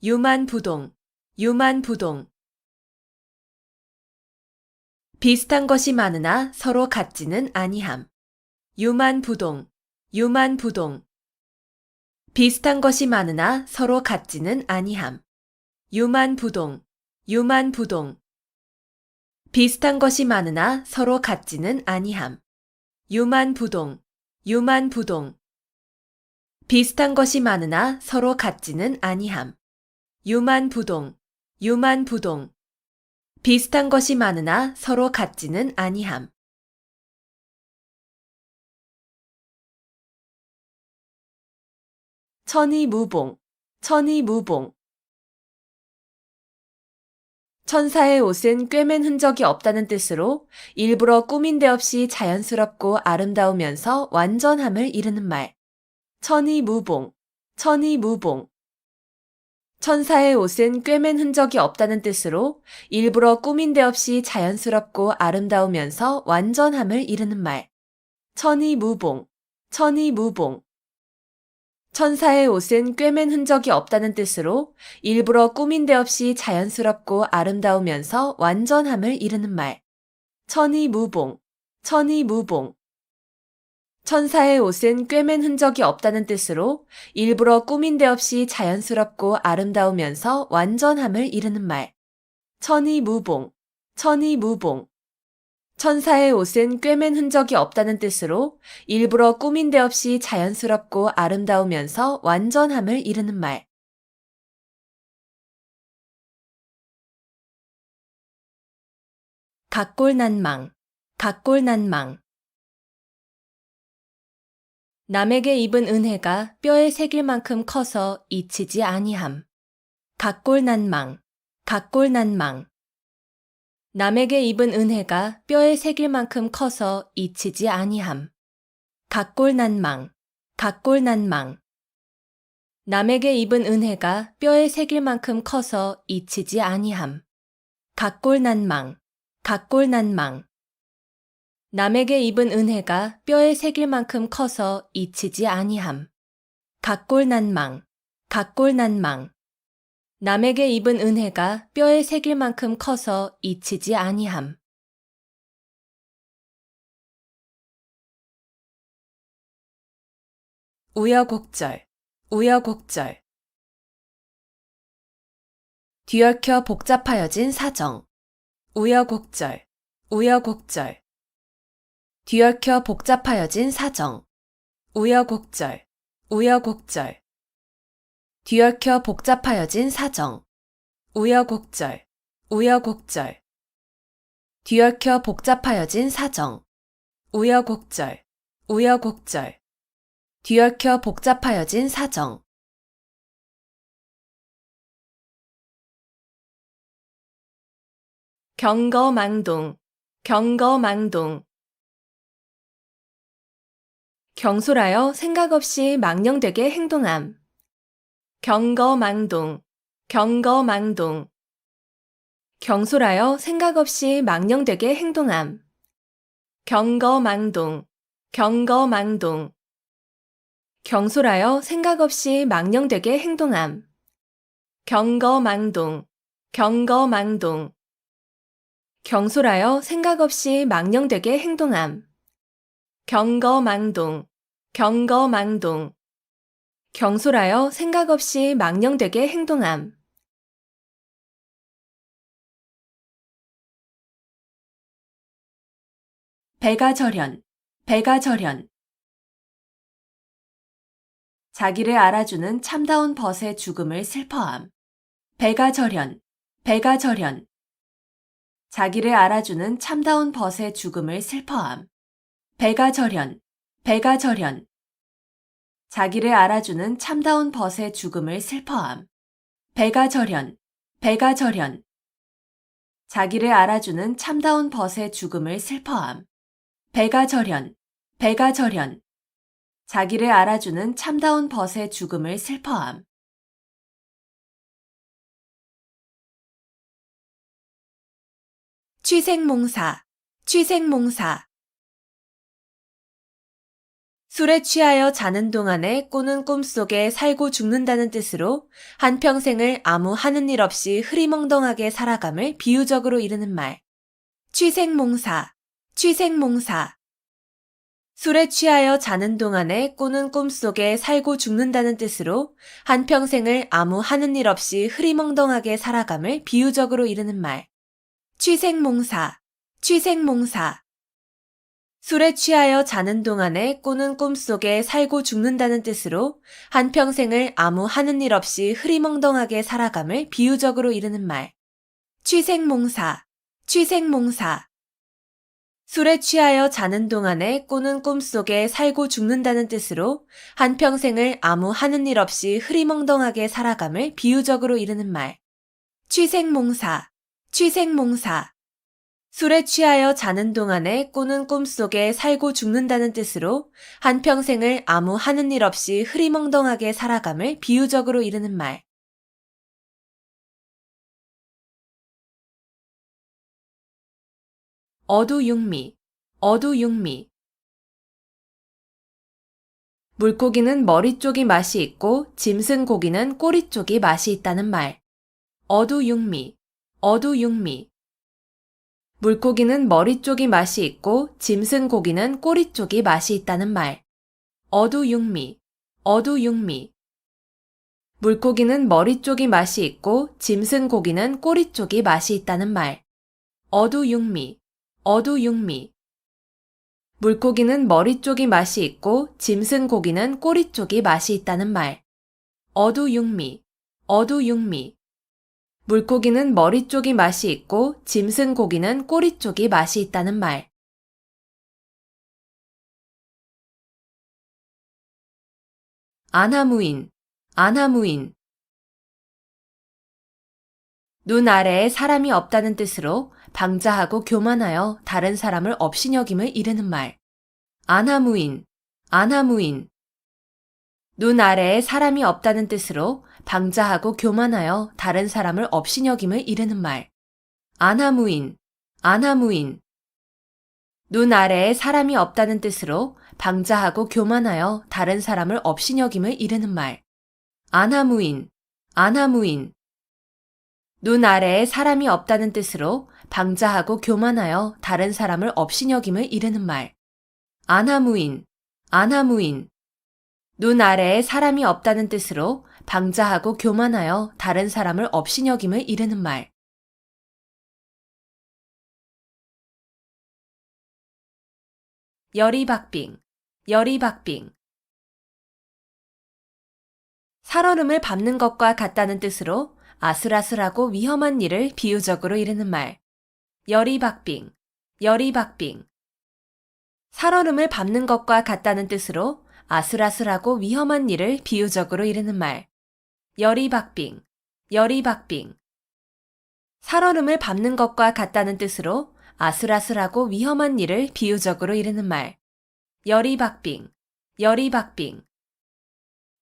유만부동, 유만부동. 비슷한 것이 많으나 서로 같지는 아니함. 유만부동, 유만부동. 비슷한 것이 많으나 서로 같지는 아니함. 유만부동, 유만부동. 비슷한 것이 많으나 서로 같지는 아니함. 유만부동, 유만부동. 비슷한 것이 많으나 서로 같지는 아니함. 유만부동, 유만부동. 비슷한 것이 많으나 서로 같지는 아니함. 천이무봉, 천이무봉. 천사의 옷은 꿰맨 흔적이 없다는 뜻으로 일부러 꾸민 데 없이 자연스럽고 아름다우면서 완전함을 이르는 말. 천이무봉, 천이무봉. 천사의 옷은 꿰맨 흔적이 없다는 뜻으로 일부러 꾸민 데 없이 자연스럽고 아름다우면서 완전함을 이르는 말. 천이무봉, 천이무봉. 천사의 옷은 꿰맨 흔적이 없다는 뜻으로 일부러 꾸민 데 없이 자연스럽고 아름다우면서 완전함을 이르는 말. 천이무봉, 천이무봉. 천사의 옷은 꿰맨 흔적이 없다는 뜻으로 일부러 꾸민 데 없이 자연스럽고 아름다우면서 완전함을 이르는 말. 천이무봉, 천이무봉. 천사의 옷은 꿰맨 흔적이 없다는 뜻으로 일부러 꾸민 데 없이 자연스럽고 아름다우면서 완전함을 이르는 말. 각골난망, 각골난망. 남에게 입은 은혜가 뼈에 새길 만큼 커서 잊히지 아니함. 각골난망, 각골난망. 남에게 입은 은혜가 뼈에 새길 만큼 커서 잊히지 아니함. 각골난망, 각골난망. 남에게 입은 은혜가 뼈에 새길 만큼 커서 잊히지 아니함. 각골난망, 각골난망. 남에게 입은 은혜가 뼈에 새길 만큼 커서 잊히지 아니함. 각골난망, 각골난망. 남에게 입은 은혜가 뼈에 새길 만큼 커서 잊히지 아니함. 우여곡절, 우여곡절. 뒤얽혀 복잡하여진 사정. 우여곡절, 우여곡절. 뒤얽혀 복잡하여진 사정. 우여곡절, 우여곡절. 뒤얽혀 복잡하여진 사정. 우여곡절, 우여곡절. 뒤얽혀 복잡하여진 사정. 우여곡절, 우여곡절. 뒤얽혀 복잡하여진 사정. 경거망동, 경거망동. 경솔하여 생각 없이 망령되게 행동함. 경거망동, 경거망동. 경솔하여 생각 없이 망령되게 행동함. 경거망동, 경거망동. 경솔하여 생각 없이 망령되게 행동함. 경거망동, 경거망동. 경솔하여 생각 없이 망령되게 행동함. 경거망동, 경거망동. 경솔하여 생각 없이 망령되게 행동함. 배가절현, 배가절현. 자기를 알아주는 참다운 벗의 죽음을 슬퍼함. 배가절현, 배가절현. 자기를 알아주는 참다운 벗의 죽음을 슬퍼함. 배가절현, 배가절현. 자기를 알아주는 참다운 벗의 죽음을 슬퍼함. 배가절현, 배가절현. 자기를 알아주는 참다운 벗의 죽음을 슬퍼함. 배가절현, 배가절현. 자기를 알아주는 참다운 벗의 죽음을 슬퍼함. 취생몽사, 취생몽사. 술에 취하여 자는 동안에 꾸는 꿈속에 살고 죽는다는 뜻으로 한평생을 아무 하는 일 없이 흐리멍덩하게 살아감을 비유적으로 이르는 말. 취생몽사, 취생몽사. 술에 취하여 자는 동안에 꾸는 꿈속에 살고 죽는다는 뜻으로 한평생을 아무 하는 일 없이 흐리멍덩하게 살아감을 비유적으로 이르는 말. 취생몽사, 취생몽사. 술에 취하여 자는 동안에 꾸는 꿈속에 살고 죽는다는 뜻으로 한평생을 아무 하는 일 없이 흐리멍덩하게 살아감을 비유적으로 이르는 말. 취생몽사, 취생몽사. 술에 취하여 자는 동안에 꾸는 꿈속에 살고 죽는다는 뜻으로 한평생을 아무 하는 일 없이 흐리멍덩하게 살아감을 비유적으로 이르는 말. 취생몽사, 취생몽사. 술에 취하여 자는 동안에 꾸는 꿈속에 살고 죽는다는 뜻으로 한평생을 아무 하는 일 없이 흐리멍덩하게 살아감을 비유적으로 이르는 말. 어두육미, 어두육미. 물고기는 머리 쪽이 맛이 있고 짐승 고기는 꼬리 쪽이 맛이 있다는 말. 어두육미, 어두육미. 물고기는 머리 쪽이 맛이 있고 짐승 고기는 꼬리 쪽이 맛이 있다는 말. 어두육미, 어두육미. 물고기는 머리 쪽이 맛이 있고 짐승 고기는 꼬리 쪽이 맛이 있다는 말. 어두육미, 어두육미. 물고기는 머리 쪽이 맛이 있고 짐승 고기는 꼬리 쪽이 맛이 있다는 말. 어두육미, 어두육미. 물고기는 머리 쪽이 맛이 있고 짐승 고기는 꼬리 쪽이 맛이 있다는 말. 아나무인, 아나무인. 눈 아래에 사람이 없다는 뜻으로 방자하고 교만하여 다른 사람을 업신여김을 이르는 말. 아나무인, 아나무인. 눈 아래에 사람이 없다는 뜻으로 방자하고 교만하여 다른 사람을 업신여김을 이르는 말. 아나무인, 아나무인. 눈 아래에 사람이 없다는 뜻으로 방자하고 교만하여 다른 사람을 업신여김을 이르는 말. 아나무인, 아나무인. 눈 아래에 사람이 없다는 뜻으로 방자하고 교만하여 다른 사람을 업신여김을 이르는 말. 아나무인, 아나무인. 눈 아래에 사람이 없다는 뜻으로 방자하고 교만하여 다른 사람을 업신여김을 이르는 말. 열이박빙, 열이박빙. 살얼음을 밟는 것과 같다는 뜻으로 아슬아슬하고 위험한 일을 비유적으로 이르는 말. 열이박빙, 열이박빙. 살얼음을 밟는 것과 같다는 뜻으로 아슬아슬하고 위험한 일을 비유적으로 이르는 말. 열이박빙, 열이박빙. 살얼음을 밟는 것과 같다는 뜻으로 아슬아슬하고 위험한 일을 비유적으로 이르는 말. 열이박빙, 열이박빙.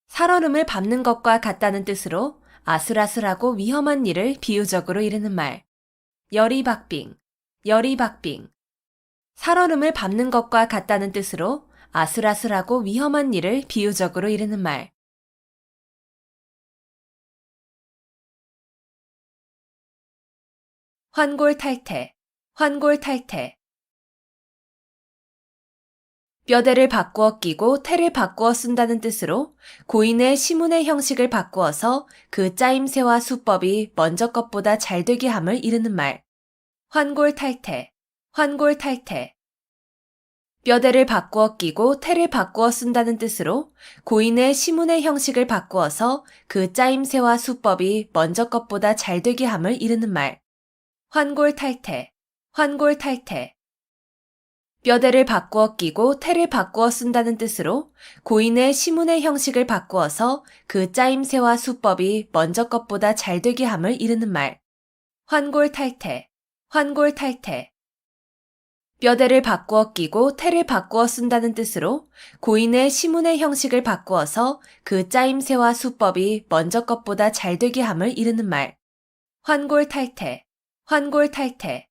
살얼음을 밟는 것과 같다는 뜻으로 아슬아슬하고 위험한 일을 비유적으로 이르는 말. 열이박빙, 열이박빙. 살얼음을 밟는 것과 같다는 뜻으로 아슬아슬하고 위험한 일을 비유적으로 이르는 말. 환골탈태, 환골탈태. 뼈대를 바꾸어 끼고 태를 바꾸어 쓴다는 뜻으로 고인의 시문의 형식을 바꾸어서 그 짜임새와 수법이 먼저 것보다 잘 되게 함을 이르는 말. 환골탈태, 환골탈태. 뼈대를 바꾸어 끼고 태를 바꾸어 쓴다는 뜻으로 고인의 시문의 형식을 바꾸어서 그 짜임새와 수법이 먼저 것보다 잘 되게 함을 이르는 말. 환골탈태, 환골탈태. 뼈대를 바꾸어 끼고 태를 바꾸어 쓴다는 뜻으로 고인의 시문의 형식을 바꾸어서 그 짜임새와 수법이 먼저 것보다 잘 되게 함을 이르는 말. 환골탈태, 환골탈태. 뼈대를 바꾸어 끼고 태를 바꾸어 쓴다는 뜻으로 고인의 시문의 형식을 바꾸어서 그 짜임새와 수법이 먼저 것보다 잘 되게 함을 이르는 말. 환골탈태, 환골탈태.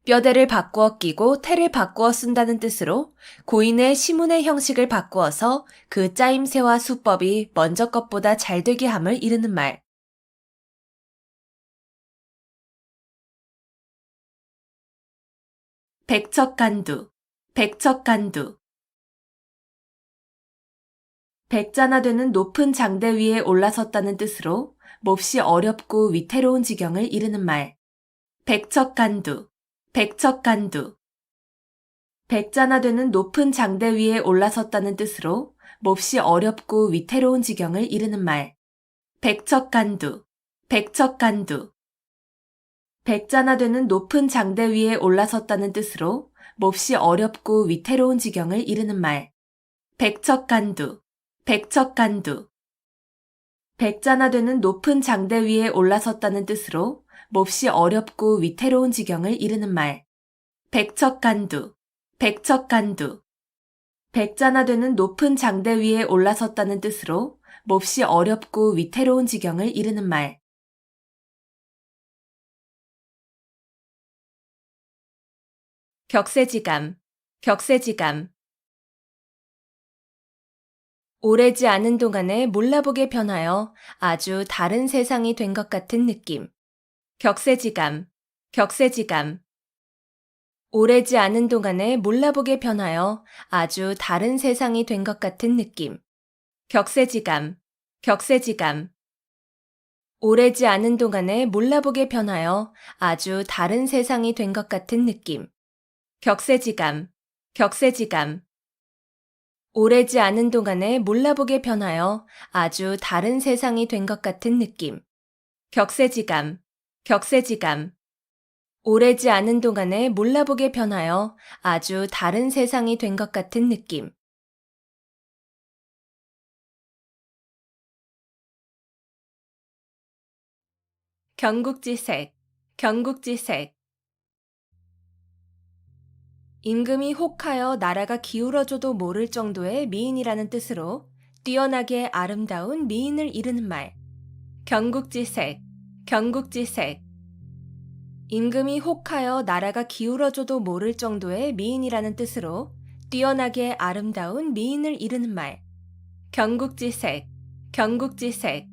뼈대를 바꾸어 끼고 태를 바꾸어 쓴다는 뜻으로 고인의 시문의 형식을 바꾸어서 그 짜임새와 수법이 먼저 것보다 잘 되게 함을 이르는 말. 백척간두, 백척간두. 백자나 되는 높은 장대 위에 올라섰다는 뜻으로 몹시 어렵고 위태로운 지경을 이르는 말. 백척간두, 백척간두. 백자나 되는 높은 장대 위에 올라섰다는 뜻으로 몹시 어렵고 위태로운 지경을 이르는 말. 백척간두, 백척간두. 백자나 되는 높은 장대 위에 올라섰다는 뜻으로 몹시 어렵고 위태로운 지경을 이르는 말. 백척간두, 백척간두. 백자나 되는 높은 장대 위에 올라섰다는 뜻으로 몹시 어렵고 위태로운 지경을 이르는 말. 백척간두, 백척간두. 백자나 되는 높은 장대 위에 올라섰다는 뜻으로 몹시 어렵고 위태로운 지경을 이르는 말. 격세지감, 격세지감. 오래지 않은 동안에 몰라보게 변하여 아주 다른 세상이 된 것 같은 느낌. 격세지감, 격세지감. 오래지 않은 동안에 몰라보게 변하여 아주 다른 세상이 된 것 같은 느낌. 격세지감, 격세지감. 오래지 않은 동안에 몰라보게 변하여 아주 다른 세상이 된 것 같은 느낌. 격세지감, 격세지감. 오래지 않은 동안에 몰라보게 변하여 아주 다른 세상이 된 것 같은 느낌. 격세지감, 격세지감. 오래지 않은 동안에 몰라보게 변하여 아주 다른 세상이 된 것 같은 느낌. 경국지색, 경국지색. 임금이 혹하여 나라가 기울어져도 모를 정도의 미인이라는 뜻으로 뛰어나게 아름다운 미인을 이르는 말. 경국지색, 경국지색. 임금이 혹하여 나라가 기울어져도 모를 정도의 미인이라는 뜻으로 뛰어나게 아름다운 미인을 이르는 말. 경국지색, 경국지색.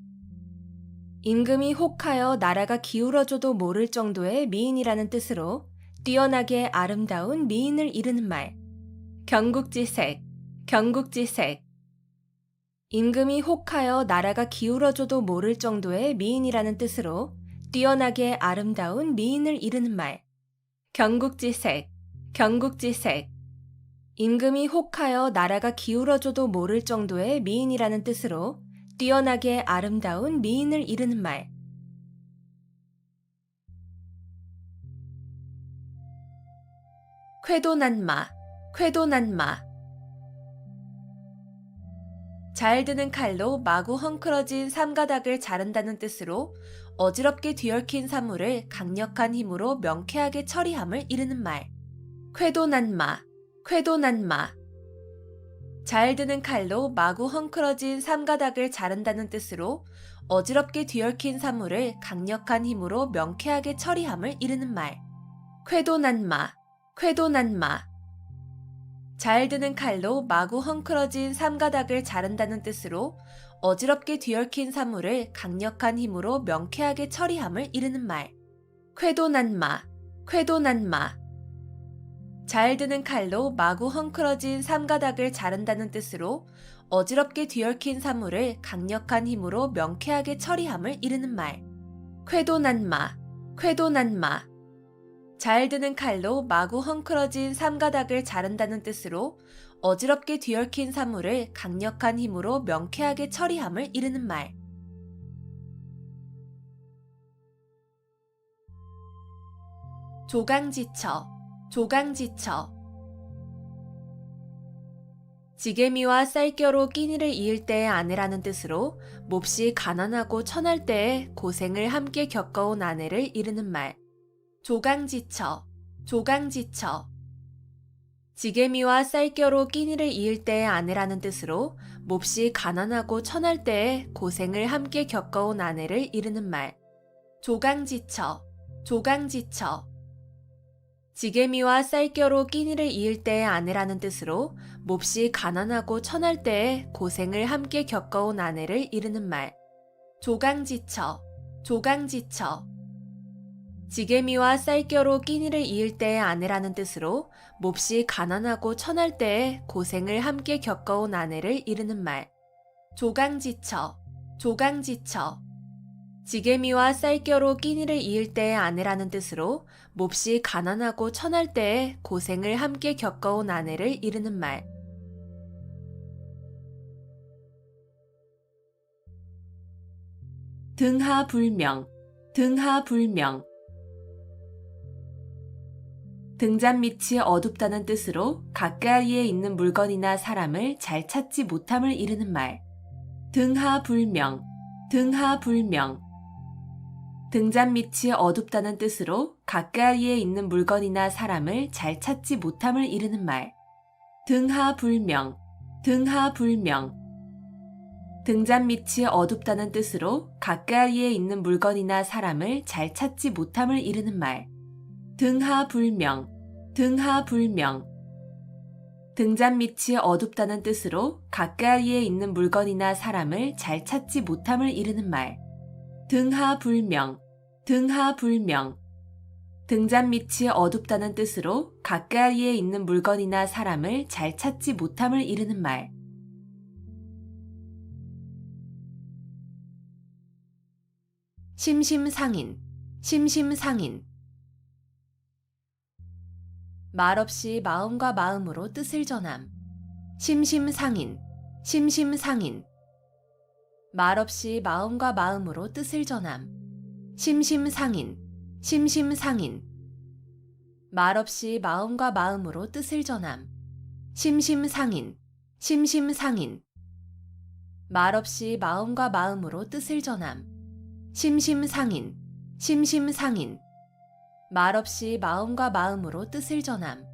임금이 혹하여 나라가 기울어져도 모를 정도의 미인이라는 뜻으로 뛰어나게 아름다운 미인을 이르는 말. 경국지색, 경국지색. 임금이 혹하여 나라가 기울어져도 모를 정도의 미인이라는 뜻으로 뛰어나게 아름다운 미인을 이르는 말. 경국지색, 경국지색. 임금이 혹하여 나라가 기울어져도 모를 정도의 미인이라는 뜻으로 뛰어나게 아름다운 미인을 이르는 말. 쾌도난마, 쾌도난마. 잘 드는 칼로 마구 헝클어진 삼가닥을 자른다는 뜻으로 어지럽게 뒤얽힌 사물을 강력한 힘으로 명쾌하게 처리함을 이르는 말. 쾌도난마, 쾌도난마. 잘 드는 칼로 마구 헝클어진 삼가닥을 자른다는 뜻으로 어지럽게 뒤얽힌 사물을 강력한 힘으로 명쾌하게 처리함을 이르는 말. 쾌도난마, 쾌도난마. 잘 드는 칼로 마구 헝클어진 삼가닥을 자른다는 뜻으로 어지럽게 뒤얽힌 사물을 강력한 힘으로 명쾌하게 처리함을 이르는 말. 쾌도난마, 쾌도난마. 잘 드는 칼로 마구 헝클어진 삼가닥을 자른다는 뜻으로 어지럽게 뒤얽힌 사물을 강력한 힘으로 명쾌하게 처리함을 이르는 말. 쾌도난마, 쾌도난마. 잘 드는 칼로 마구 헝클어진 삼가닥을 자른다는 뜻으로 어지럽게 뒤얽힌 사물을 강력한 힘으로 명쾌하게 처리함을 이르는 말. 조강지처, 조강지처. 지게미와 쌀겨로 끼니를 이을 때의 아내라는 뜻으로 몹시 가난하고 천할 때에 고생을 함께 겪어온 아내를 이르는 말. 조강지처, 조강지처. 지게미와 쌀겨로 끼니를 이을 때의 아내라는 뜻으로 몹시 가난하고 천할 때에 고생을 함께 겪어온 아내를 이르는 말. 조강지처, 조강지처. 지게미와 쌀겨로 끼니를 이을 때의 아내라는 뜻으로 몹시 가난하고 천할 때에 고생을 함께 겪어온 아내를 이르는 말. 조강지처, 조강지처. 지게미와 쌀겨로 끼니를 이을 때의 아내라는 뜻으로 몹시 가난하고 천할 때에 고생을 함께 겪어온 아내를 이르는 말. 조강지처, 조강지처. 지게미와 쌀겨로 끼니를 이을 때의 아내라는 뜻으로 몹시 가난하고 천할 때에 고생을 함께 겪어온 아내를 이르는 말. 등하불명, 등하불명. 등잔 밑이 어둡다는 뜻으로 가까이에 있는 물건이나 사람을 잘 찾지 못함을 이르는 말. 등하불명, 등하불명. 등잔 밑이 어둡다는 뜻으로 가까이에 있는 물건이나 사람을 잘 찾지 못함을 이르는 말. 등하불명, 등하불명. 등잔 밑이 어둡다는 뜻으로 가까이에 있는 물건이나 사람을 잘 찾지 못함을 이르는 말. 등하불명, 등하불명. 등잔 밑이 어둡다는 뜻으로 가까이에 있는 물건이나 사람을 잘 찾지 못함을 이르는 말. 등하불명, 등하불명. 등잔 밑이 어둡다는 뜻으로 가까이에 있는 물건이나 사람을 잘 찾지 못함을 이르는 말. 심심상인, 심심상인. 말없이 마음과 마음으로 뜻을 전함. 심심상인, 심심상인. 말없이 마음과 마음으로 뜻을 전함. 심심상인, 심심상인. 말없이 마음과 마음으로 뜻을 전함. 심심상인, 심심상인. 말없이 마음과 마음으로 뜻을 전함. 심심상인, 심심상인. 말없이 마음과 마음으로 뜻을 전함.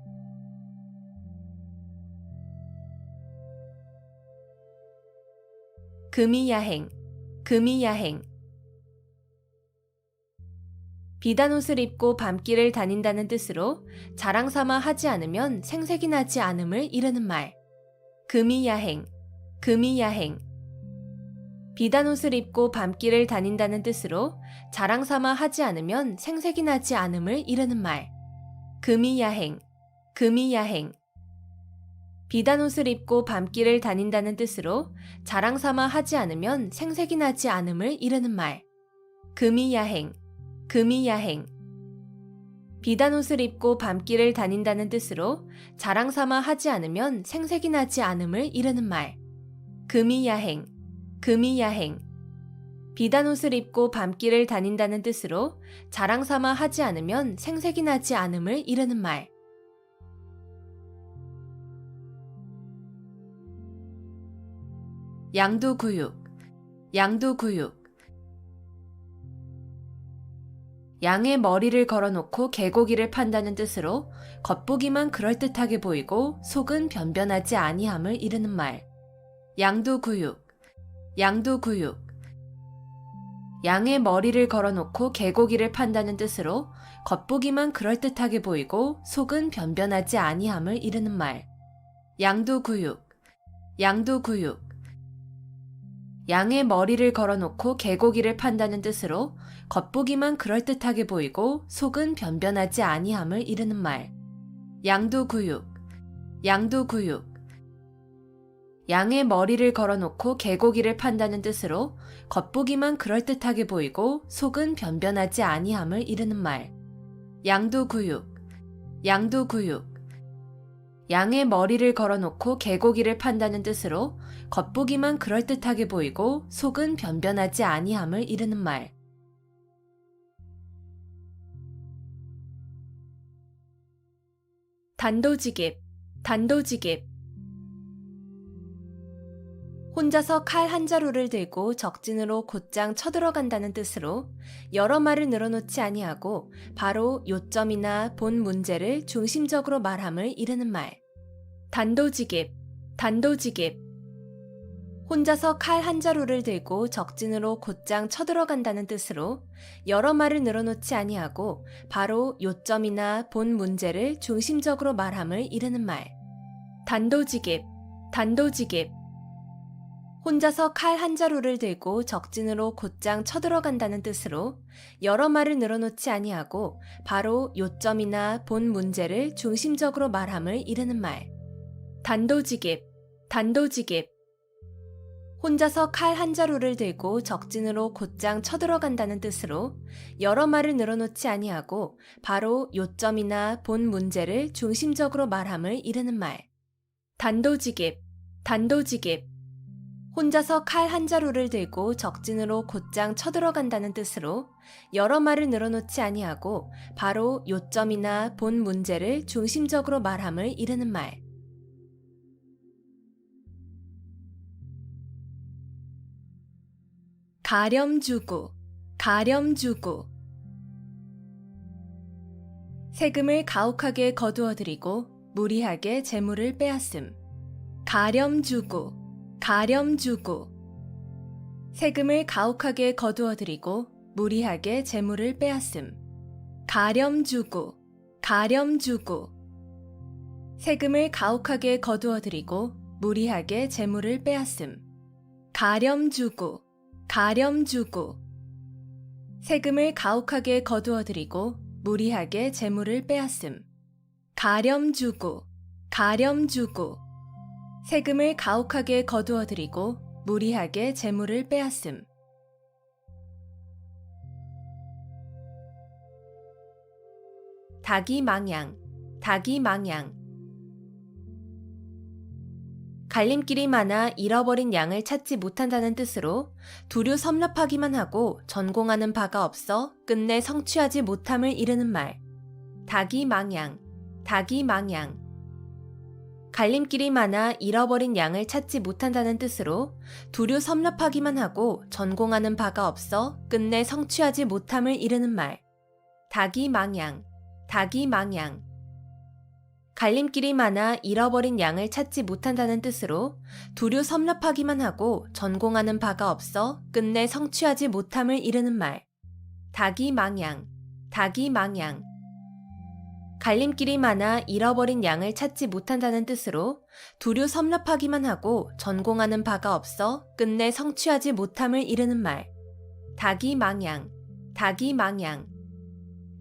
금이야행, 금이야행. 비단옷을 입고 밤길을 다닌다는 뜻으로 자랑삼아 하지 않으면 생색이 나지 않음을 이르는 말. 금이야행, 금이야행. 비단옷을 입고 밤길을 다닌다는 뜻으로 자랑삼아 하지 않으면 생색이 나지 않음을 이르는 말. 금이야행, 금이야행. 비단옷을 입고 밤길을 다닌다는 뜻으로 자랑삼아 하지 않으면 생색이 나지 않음을 이르는 말. 금이야행, 금이야행. 비단옷을 입고 밤길을 다닌다는 뜻으로 자랑삼아 하지 않으면 생색이 나지 않음을 이르는 말. 금이야행, 금이야행. 비단옷을 입고 밤길을 다닌다는 뜻으로 자랑삼아 하지 않으면 생색이 나지 않음을 이르는 말. 양두구육, 양두구육. 양의 머리를 걸어놓고 개고기를 판다는 뜻으로 겉보기만 그럴듯하게 보이고 속은 변변하지 아니함을 이르는 말. 양두구육, 양두구육. 양의 머리를 걸어놓고 개고기를 판다는 뜻으로 겉보기만 그럴듯하게 보이고 속은 변변하지 아니함을 이르는 말. 양두구육, 양두구육. 양의 머리를 걸어놓고 개고기를 판다는 뜻으로 겉보기만 그럴듯하게 보이고 속은 변변하지 아니함을 이르는 말. 양두구육, 양두구육. 양의 머리를 걸어놓고 개고기를 판다는 뜻으로 겉보기만 그럴듯하게 보이고 속은 변변하지 아니함을 이르는 말. 양두구육, 양두구육. 양의 머리를 걸어놓고 개고기를 판다는 뜻으로 겉보기만 그럴듯하게 보이고 속은 변변하지 아니함을 이르는 말. 단도직입, 단도직입. 혼자서 칼 한 자루를 들고 적진으로 곧장 쳐들어간다는 뜻으로 여러 말을 늘어놓지 아니하고 바로 요점이나 본 문제를 중심적으로 말함을 이르는 말. 단도직입, 단도직입. 혼자서 칼 한 자루를 들고 적진으로 곧장 쳐들어간다는 뜻으로 여러 말을 늘어놓지 아니하고 바로 요점이나 본 문제를 중심적으로 말함을 이르는 말. 단도직입, 단도직입. 혼자서 칼 한 자루를 들고 적진으로 곧장 쳐들어간다는 뜻으로 여러 말을 늘어놓지 아니하고 바로 요점이나 본 문제를 중심적으로 말함을 이르는 말. 단도직입, 단도직입. 혼자서 칼 한 자루를 들고 적진으로 곧장 쳐들어간다는 뜻으로 여러 말을 늘어놓지 아니하고 바로 요점이나 본 문제를 중심적으로 말함을 이르는 말. 단도직입, 단도직입. 혼자서 칼 한 자루를 들고 적진으로 곧장 쳐들어간다는 뜻으로 여러 말을 늘어놓지 아니하고 바로 요점이나 본 문제를 중심적으로 말함을 이르는 말. 가렴주구, 가렴주구. 세금을 가혹하게 거두어들이고 무리하게 재물을 빼앗음. 가렴주구, 가렴주구. 세금을 가혹하게 거두어들이고 무리하게 재물을 빼앗음. 가렴주구, 가렴주구. 세금을 가혹하게 거두어들이고 무리하게 재물을 빼앗음. 가렴주구, 가렴주구. 세금을 가혹하게 거두어들이고 무리하게 재물을 빼앗음. 가렴주구, 가렴주구. 세금을 가혹하게 거두어들이고 무리하게 재물을 빼앗음. 닭이망양, 닭이망양. 갈림길이 많아 잃어버린 양을 찾지 못한다는 뜻으로 두류 섭렵하기만 하고 전공하는 바가 없어 끝내 성취하지 못함을 이르는 말. 닭이망양, 닭이망양. 갈림길이 많아 잃어버린 양을 찾지 못한다는 뜻으로 두류 섭렵하기만 하고 전공하는 바가 없어 끝내 성취하지 못함을 이르는 말. 닭이망양, 닭이망양. 갈림길이 많아 잃어버린 양을 찾지 못한다는 뜻으로 두류 섭렵하기만 하고 전공하는 바가 없어 끝내 성취하지 못함을 이르는 말. 닭이망양, 닭이망양. 갈림길이 많아 잃어버린 양을 찾지 못한다는 뜻으로 두류 섭렵하기만 하고 전공하는 바가 없어 끝내 성취하지 못함을 이르는 말. 닭이망양, 닭이망양.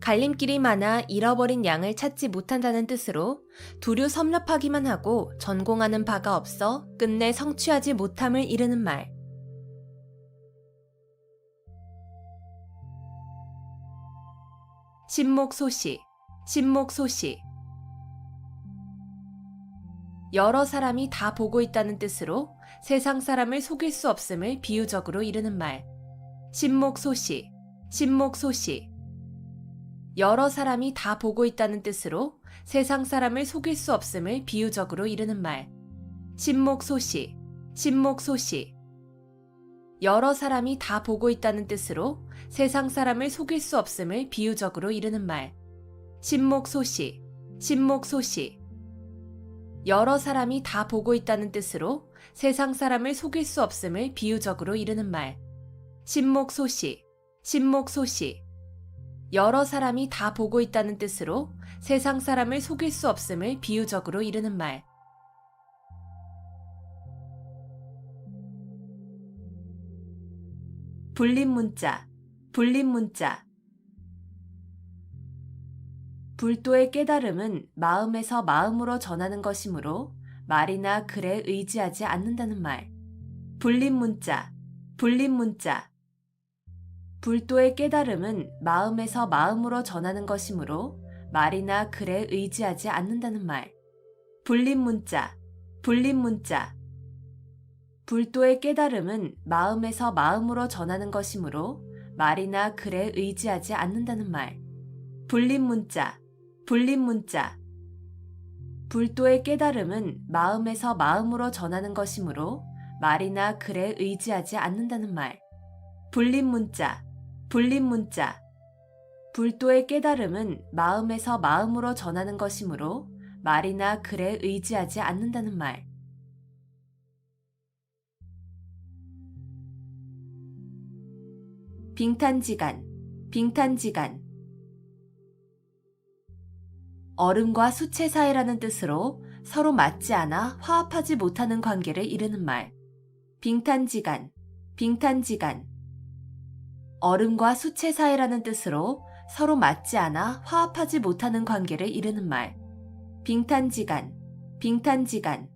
갈림길이 많아 잃어버린 양을 찾지 못한다는 뜻으로 두류 섭렵하기만 하고 전공하는 바가 없어 끝내 성취하지 못함을 이르는 말. 신목소시, 신목소시. 여러 사람이 다 보고 있다는 뜻으로 세상 사람을 속일 수 없음을 비유적으로 이르는 말. 신목소시, 신목소시. 여러 사람이 다 보고 있다는 뜻으로 세상 사람을 속일 수 없음을 비유적으로 이르는 말. 신목소시, 신목소시. 여러 사람이 다 보고 있다는 뜻으로 세상 사람을 속일 수 없음을 비유적으로 이르는 말. 신목소시, 신목소시. 여러 사람이 다 보고 있다는 뜻으로 세상 사람을 속일 수 없음을 비유적으로 이르는 말. 신목소시, 신목소시. 여러 사람이 다 보고 있다는 뜻으로 세상 사람을 속일 수 없음을 비유적으로 이르는 말. 불림문자, 불림문자. 불도의 깨달음은 마음에서 마음으로 전하는 것이므로 말이나 글에 의지하지 않는다는 말. 불립문자, 불립문자. 불도의 깨달음은 마음에서 마음으로 전하는 것이므로 말이나 글에 의지하지 않는다는 말. 불립문자, 불립문자. 불도의 깨달음은 마음에서 마음으로 전하는 것이므로 말이나 글에 의지하지 않는다는 말. 불립문자, 불립문자. 불도의 깨달음은 마음에서 마음으로 전하는 것이므로 말이나 글에 의지하지 않는다는 말. 불립문자, 불립문자. 불도의 깨달음은 마음에서 마음으로 전하는 것이므로 말이나 글에 의지하지 않는다는 말. 빙탄지간, 빙탄지간. 얼음과 수채 사이라는 뜻으로 서로 맞지 않아 화합하지 못하는 관계를 이르는 말. 빙탄지간, 빙탄지간. 얼음과 수채 사이라는 뜻으로 서로 맞지 않아 화합하지 못하는 관계를 이르는 말. 빙탄지간, 빙탄지간.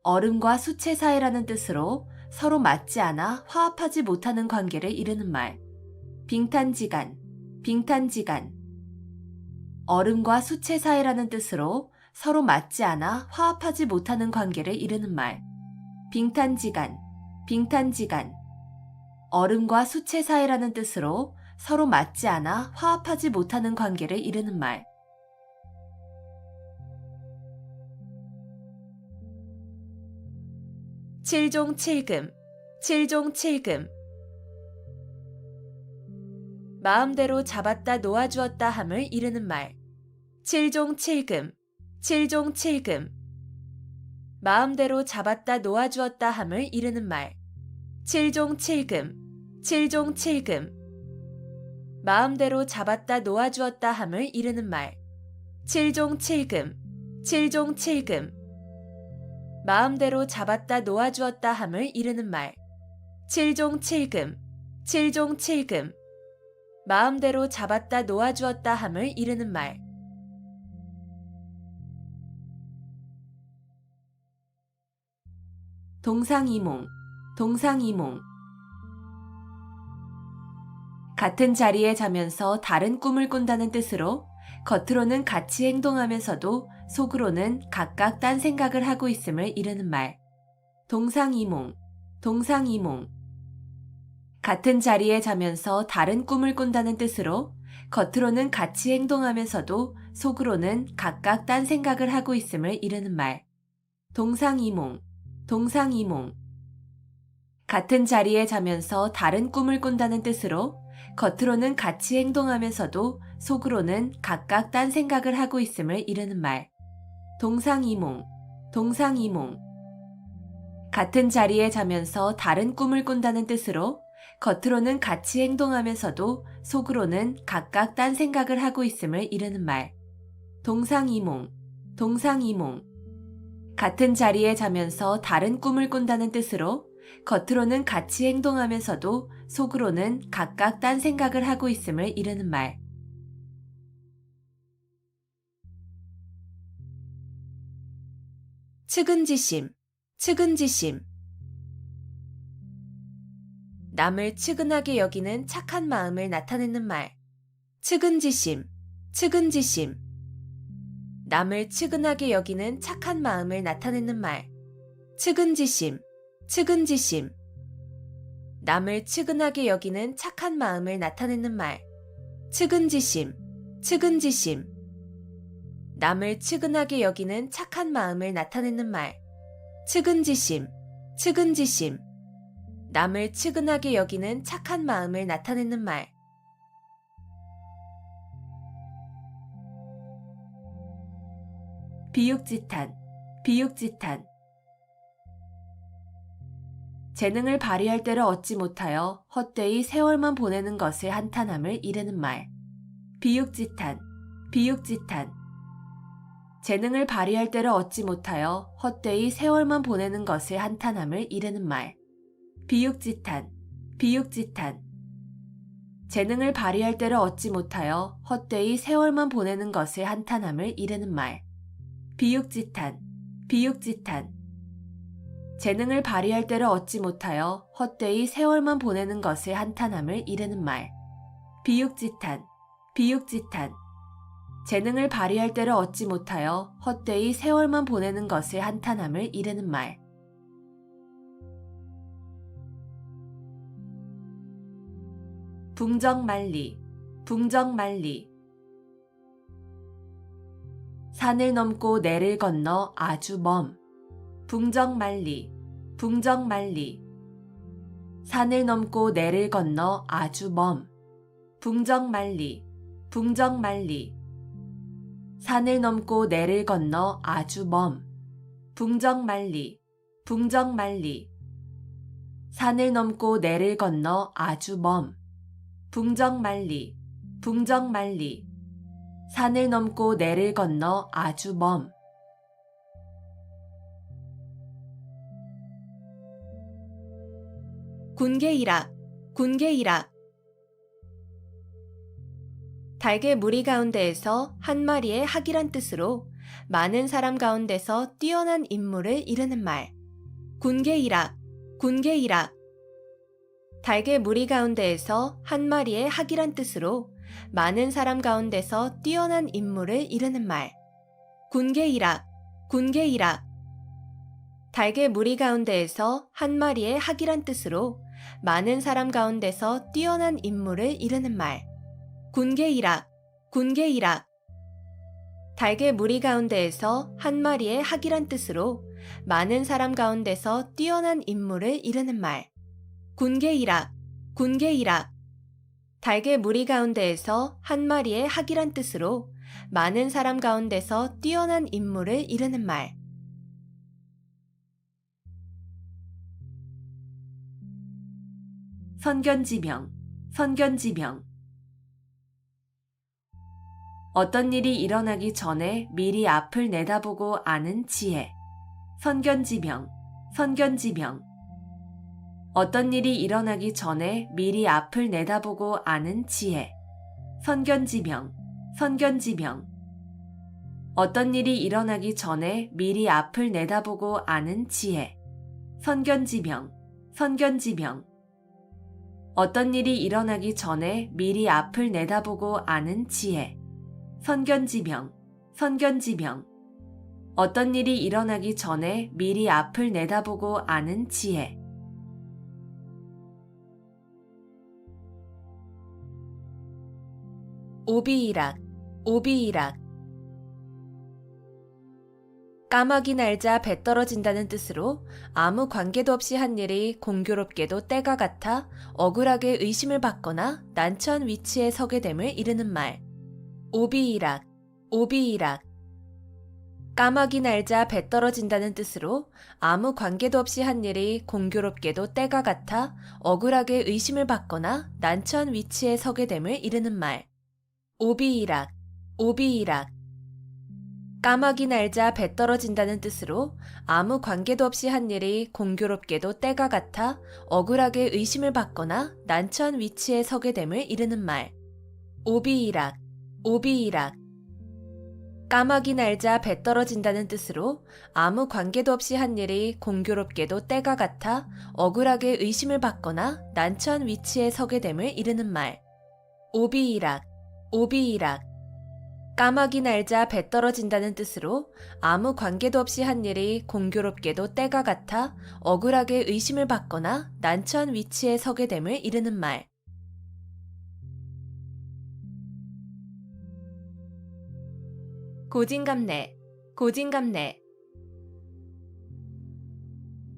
얼음과 수채 사이라는 뜻으로 서로 맞지 않아 화합하지 못하는 관계를 이르는 말. 빙탄지간, 빙탄지간. 얼음과 수채 사이라는 뜻으로 서로 맞지 않아 화합하지 못하는 관계를 이르는 말. 빙탄지간, 빙탄지간. 얼음과 수채 사이라는 뜻으로 서로 맞지 않아 화합하지 못하는 관계를 이르는 말. 칠종칠금, 칠종칠금. 마음대로 잡았다 놓아주었다 함을 이르는 말. 칠종칠금, 칠종칠금. 마음대로 잡았다 놓아주었다 함을 이르는 말. 칠종칠금, 칠종칠금. 마음대로 잡았다 놓아주었다 함을 이르는 말. 칠종칠금, 칠종칠금. 마음대로 잡았다 놓아주었다 함을 이르는 말. 칠종칠금, 칠종칠금. 마음대로 잡았다 놓아주었다 함을 이르는 말. 동상이몽, 동상이몽. 같은 자리에 자면서 다른 꿈을 꾼다는 뜻으로 겉으로는 같이 행동하면서도 속으로는 각각 딴 생각을 하고 있음을 이르는 말. 동상이몽, 동상이몽. 같은 자리에 자면서 다른 꿈을 꾼다는 뜻으로 겉으로는 같이 행동하면서도 속으로는 각각 딴 생각을 하고 있음을 이르는 말. 동상이몽, 동상이몽. 같은 자리에 자면서 다른 꿈을 꾼다는 뜻으로 겉으로는 같이 행동하면서도 속으로는 각각 딴 생각을 하고 있음을 이르는 말. 동상이몽, 동상이몽. 같은 자리에 자면서 다른 꿈을 꾼다는 뜻으로 겉으로는 같이 행동하면서도 속으로는 각각 딴 생각을 하고 있음을 이르는 말. 동상이몽, 동상이몽. 같은 자리에 자면서 다른 꿈을 꾼다는 뜻으로 겉으로는 같이 행동하면서도 속으로는 각각 딴 생각을 하고 있음을 이르는 말. 측은지심, 측은지심. 남을 측은하게 여기는 착한 마음을 나타내는 말. 측은지심, 측은지심. 남을 측은하게 여기는 착한 마음을 나타내는 말. 측은지심, 측은지심. 남을 측은하게 여기는 착한 마음을 나타내는 말. 측은지심, 측은지심. 남을 측은하게 여기는 착한 마음을 나타내는 말. 측은지심, 측은지심. 남을 측은하게 여기는 착한 마음을 나타내는 말. 비육지탄, 비육지탄. 재능을 발휘할 때를 얻지 못하여 헛되이 세월만 보내는 것을 한탄함을 이르는 말. 비육지탄, 비육지탄. 재능을 발휘할 때를 얻지 못하여 헛되이 세월만 보내는 것을 한탄함을 이르는 말. 비육지탄, 비육지탄. 재능을 발휘할 때를 얻지 못하여 헛되이 세월만 보내는 것을 한탄함을 이르는 말. 비육지탄, 비육지탄. 재능을 발휘할 때를 얻지 못하여 헛되이 세월만 보내는 것을 한탄함을 이르는 말. 비육지탄, 비육지탄. 재능을 발휘할 때를 얻지 못하여 헛되이 세월만 보내는 것을 한탄함을 이르는 말. 붕정만리, 붕정만리. 산을 넘고 내를 건너 아주 먼. 붕정만리, 붕정만리. 산을 넘고 내를 건너 아주 먼. 붕정만리, 붕정만리. 산을 넘고 내를 건너 아주 먼. 붕정만리, 붕정만리. 산을 넘고 내를 건너 아주 먼. 붕정만리, 붕정만리. 산을 넘고 내를 건너 아주 먼. 군계일학, 군계일학. 달개 무리 가운데에서 한 마리의 학이란 뜻으로 많은 사람 가운데서 뛰어난 인물을 이르는 말. 군계일학, 군계일학. 달개 무리 가운데에서 한 마리의 학이란 뜻으로 많은 사람 가운데서 뛰어난 인물을 이르는 말. 군계일학, 군계일학. 달개 무리 가운데에서 한 마리의 학이란 뜻으로 많은 사람 가운데서 뛰어난 인물을 이르는 말. 군계일학, 군계일학. 달개 무리 가운데에서 한 마리의 학이란 뜻으로 많은 사람 가운데서 뛰어난 인물을 이르는 말. 군계일학, 군계일학. 달개 무리 가운데에서 한 마리의 학이란 뜻으로 많은 사람 가운데서 뛰어난 인물을 이르는 말. 선견지명, 선견지명. 어떤 일이 일어나기 전에 미리 앞을 내다보고 아는 지혜. 선견지명, 선견지명. 어떤 일이 일어나기 전에 미리 앞을 내다보고 아는 지혜. 선견지명, 선견지명. 어떤 일이 일어나기 전에 미리 앞을 내다보고 아는 지혜. 선견지명, 선견지명. 어떤 일이 일어나기 전에 미리 앞을 내다보고 아는 지혜. 선견지명, 선견지명. 어떤 일이 일어나기 전에 미리 앞을 내다보고 아는 지혜. 오비일학, 오비일학. 까마귀 날자 배 떨어진다는 뜻으로 아무 관계도 없이 한 일이 공교롭게도 때가 같아 억울하게 의심을 받거나 난처한 위치에 서게 됨을 이르는 말. 오비일학, 오비일학. 까마귀 날자 배 떨어진다는 뜻으로 아무 관계도 없이 한 일이 공교롭게도 때가 같아 억울하게 의심을 받거나 난처한 위치에 서게 됨을 이르는 말. 오비일학, 오비일학. 까마귀 날자 배 떨어진다는 뜻으로 아무 관계도 없이 한 일이 공교롭게도 때가 같아 억울하게 의심을 받거나 난처한 위치에 서게 됨을 이르는 말. 오비일학, 오비일학. 까마귀 날자 배 떨어진다는 뜻으로 아무 관계도 없이 한 일이 공교롭게도 때가 같아 억울하게 의심을 받거나 난처한 위치에 서게 됨을 이르는 말. 오비일학, 오비일학. 까마귀 날자 배 떨어진다는 뜻으로 아무 관계도 없이 한 일이 공교롭게도 때가 같아 억울하게 의심을 받거나 난처한 위치에 서게 됨을 이르는 말. 고진감래, 고진감래.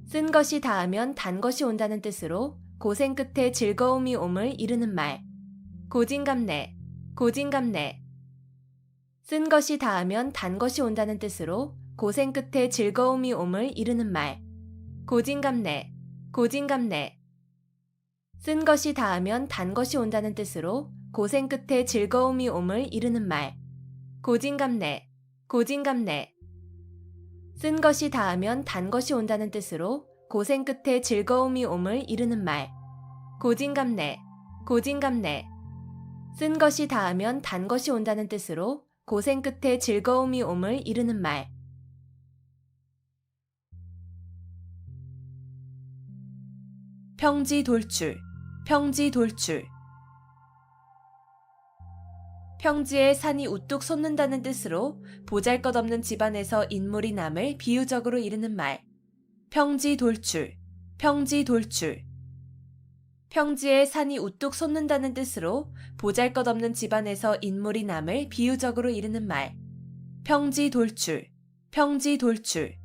쓴 것이 닿으면 단 것이 온다는 뜻으로 고생 끝에 즐거움이 옴을 이르는 말. 고진감래, 고진감래. 쓴 것이 닿으면 단 것이 온다는 뜻으로 고생 끝에 즐거움이 옴을 이르는 말. 고진감래, 고진감래. 쓴 것이 닿으면 단 것이 온다는 뜻으로 고생 끝에 즐거움이 옴을 이르는 말. 고진감래, 고진감래. 쓴 것이 닿으면 단 것이 온다는 뜻으로 고생 끝에 즐거움이 옴을 이르는 말. 고진감래, 고진감래. 쓴 것이 닿으면 단 것이 온다는 뜻으로 고생 끝에 즐거움이 옴을 이르는 말. 평지 돌출, 평지 돌출. 평지에 산이 우뚝 솟는다는 뜻으로 보잘것없는 집안에서 인물이 남을 비유적으로 이르는 말. 평지 돌출, 평지 돌출. 평지에 산이 우뚝 솟는다는 뜻으로 보잘것없는 집안에서 인물이 남을 비유적으로 이르는 말. 평지 돌출, 평지 돌출.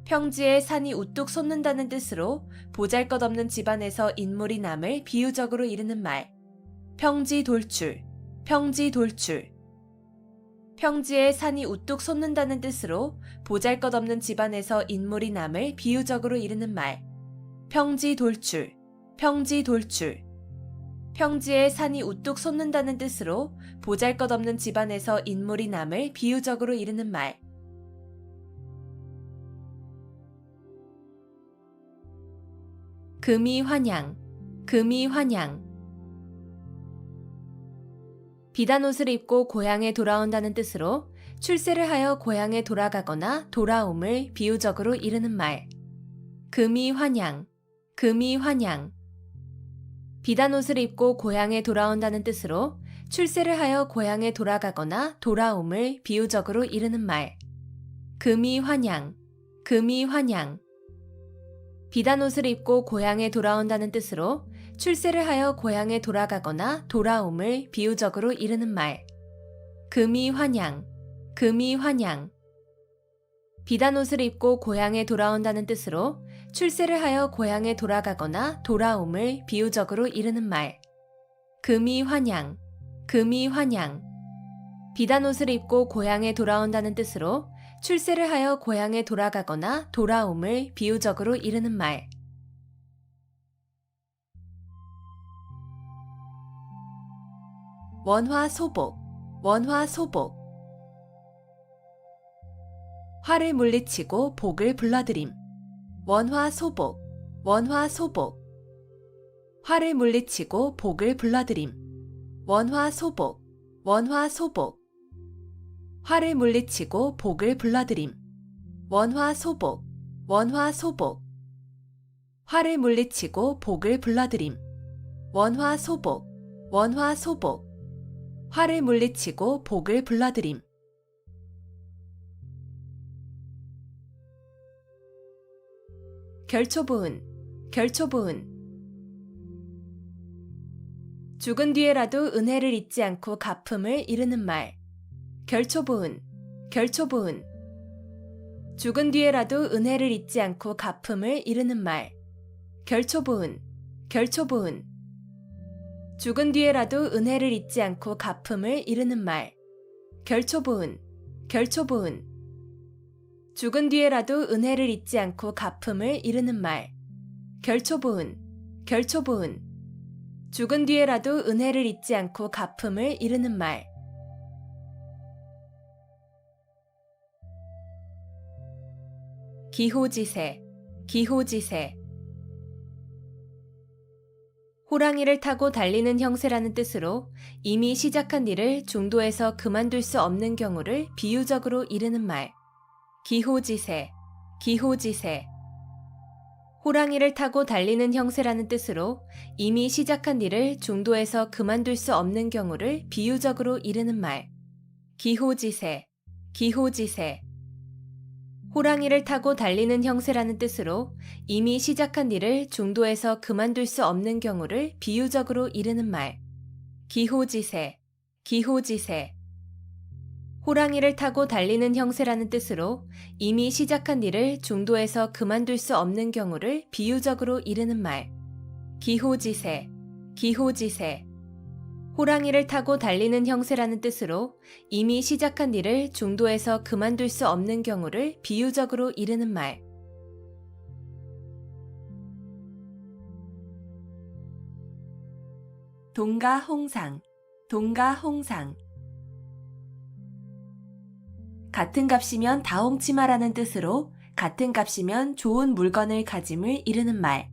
평지에 산이 우뚝 솟는다는 뜻으로 보잘것없는 집안에서 인물이 남을 비유적으로 이르는 말. 평지 돌출, 평지 돌출. 평지에 산이 우뚝 솟는다는 뜻으로 보잘것없는 집안에서 인물이 남을 비유적으로 이르는 말. 평지 돌출, 평지 돌출. 평지에 산이 우뚝 솟는다는 뜻으로 보잘것없는 집안에서 인물이 남을 비유적으로 이르는 말. 금이 환양, 금이 환양. 비단옷을 입고 고향에 돌아온다는 뜻으로 출세를 하여 고향에 돌아가거나 돌아옴을 비유적으로 이르는 말. 금이 환양, 금이 환양. 비단옷을 입고 고향에 돌아온다는 뜻으로 출세를 하여 고향에 돌아가거나 돌아옴을 비유적으로 이르는 말. 금이 환양, 금이 환양. 비단옷을 입고 고향에 돌아온다는 뜻으로 출세를 하여 고향에 돌아가거나 돌아옴을 비유적으로 이르는 말. 금이 환양, 금이 환양. 비단옷을 입고 고향에 돌아온다는 뜻으로 출세를 하여 고향에 돌아가거나 돌아옴을 비유적으로 이르는 말. 금이 환양, 금이 환양. 비단옷을 입고 고향에 돌아온다는 뜻으로 출세를 하여 고향에 돌아가거나 돌아옴을 비유적으로 이르는 말. 원화소복, 원화소복. 화를 물리치고 복을 불러들임. 원화소복, 원화소복. 화를 물리치고 복을 불러들임. 원화소복, 원화소복. 화를 물리치고 복을 불러들임. 원화소복, 원화소복. 화를 물리치고 복을 불러들임. 원화소복, 원화소복. 화를 물리치고 복을 불러들임. 결초부은, 결초부은. 죽은 뒤에라도 은혜를 잊지 않고 갚음을 이르는 말. 결초부은, 결초부은. 죽은 뒤에라도 은혜를 잊지 않고 갚음을 이르는 말. 결초부은, 결초부은. 죽은 뒤에라도 은혜를 잊지 않고 갚음을 이르는 말. 결초부은, 결초부은. 죽은 뒤에라도 은혜를 잊지 않고 갚음을 이르는 말. 결초부은, 결초부은. 죽은 뒤에라도 은혜를 잊지 않고 갚음을 이르는 말. 기호지세, 기호지세. 호랑이를 타고 달리는 형세라는 뜻으로 이미 시작한 일을 중도에서 그만둘 수 없는 경우를 비유적으로 이르는 말. 기호지세, 기호지세. 호랑이를 타고 달리는 형세라는 뜻으로 이미 시작한 일을 중도에서 그만둘 수 없는 경우를 비유적으로 이르는 말. 기호지세, 기호지세. 호랑이를 타고 달리는 형세라는 뜻으로 이미 시작한 일을 중도에서 그만둘 수 없는 경우를 비유적으로 이르는 말. 기호지세, 기호지세. 호랑이를 타고 달리는 형세라는 뜻으로 이미 시작한 일을 중도에서 그만둘 수 없는 경우를 비유적으로 이르는 말. 기호지세, 기호지세. 호랑이를 타고 달리는 형세라는 뜻으로 이미 시작한 일을 중도에서 그만둘 수 없는 경우를 비유적으로 이르는 말. 동가홍상, 동가홍상. 같은 값이면 다홍치마라는 뜻으로 같은 값이면 좋은 물건을 가짐을 이르는 말.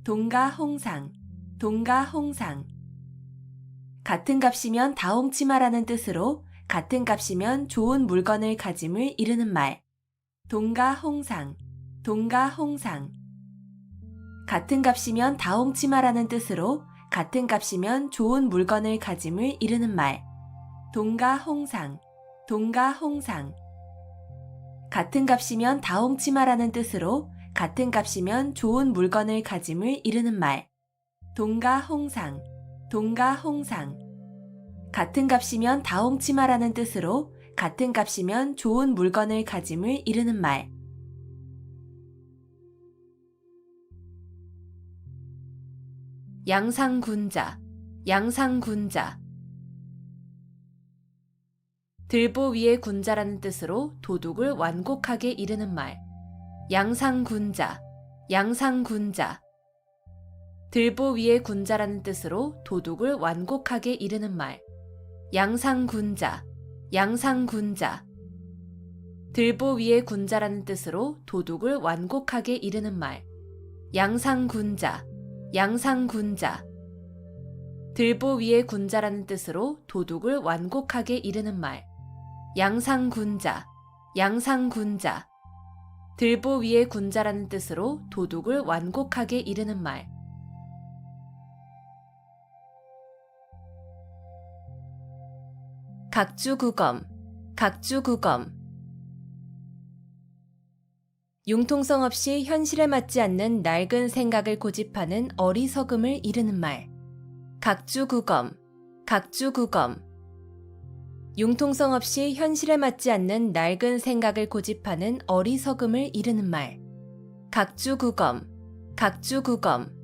동가홍상, 동가홍상. 같은 값이면 다홍치마라는 뜻으로 같은 값이면 좋은 물건을 가짐을 이르는 말. 동가홍상, 동가홍상. 같은 값이면 다홍치마라는 뜻으로 같은 값이면 좋은 물건을 가짐을 이르는 말. 동가홍상, 동가홍상. 같은 값이면 다홍치마라는 뜻으로 같은 값이면 좋은 물건을 가짐을 이르는 말. 동가홍상, 동가홍상. 같은 값이면 다홍치마라는 뜻으로 같은 값이면 좋은 물건을 가짐을 이르는 말. 양상군자, 양상군자. 들보 위에 군자라는 뜻으로 도둑을 완곡하게 이르는 말. 양상군자, 양상군자. 들보 위에 군자라는 뜻으로 도둑을 완곡하게 이르는 말. 양상군자, 양상군자. 들보 위에 군자라는 뜻으로 도둑을 완곡하게 이르는 말. 양상군자, 양상군자. 들보 위에 군자라는 뜻으로 도둑을 완곡하게 이르는 말. 양상군자, 양상군자. 들보 위에 군자라는 뜻으로 도둑을 완곡하게 이르는 말. 각주구검, 각주구검. 융통성 없이 현실에 맞지 않는 낡은 생각을 고집하는 어리석음을 이르는 말. 각주구검, 각주구검. 융통성 없이 현실에 맞지 않는 낡은 생각을 고집하는 어리석음을 이르는 말. 각주구검, 각주구검.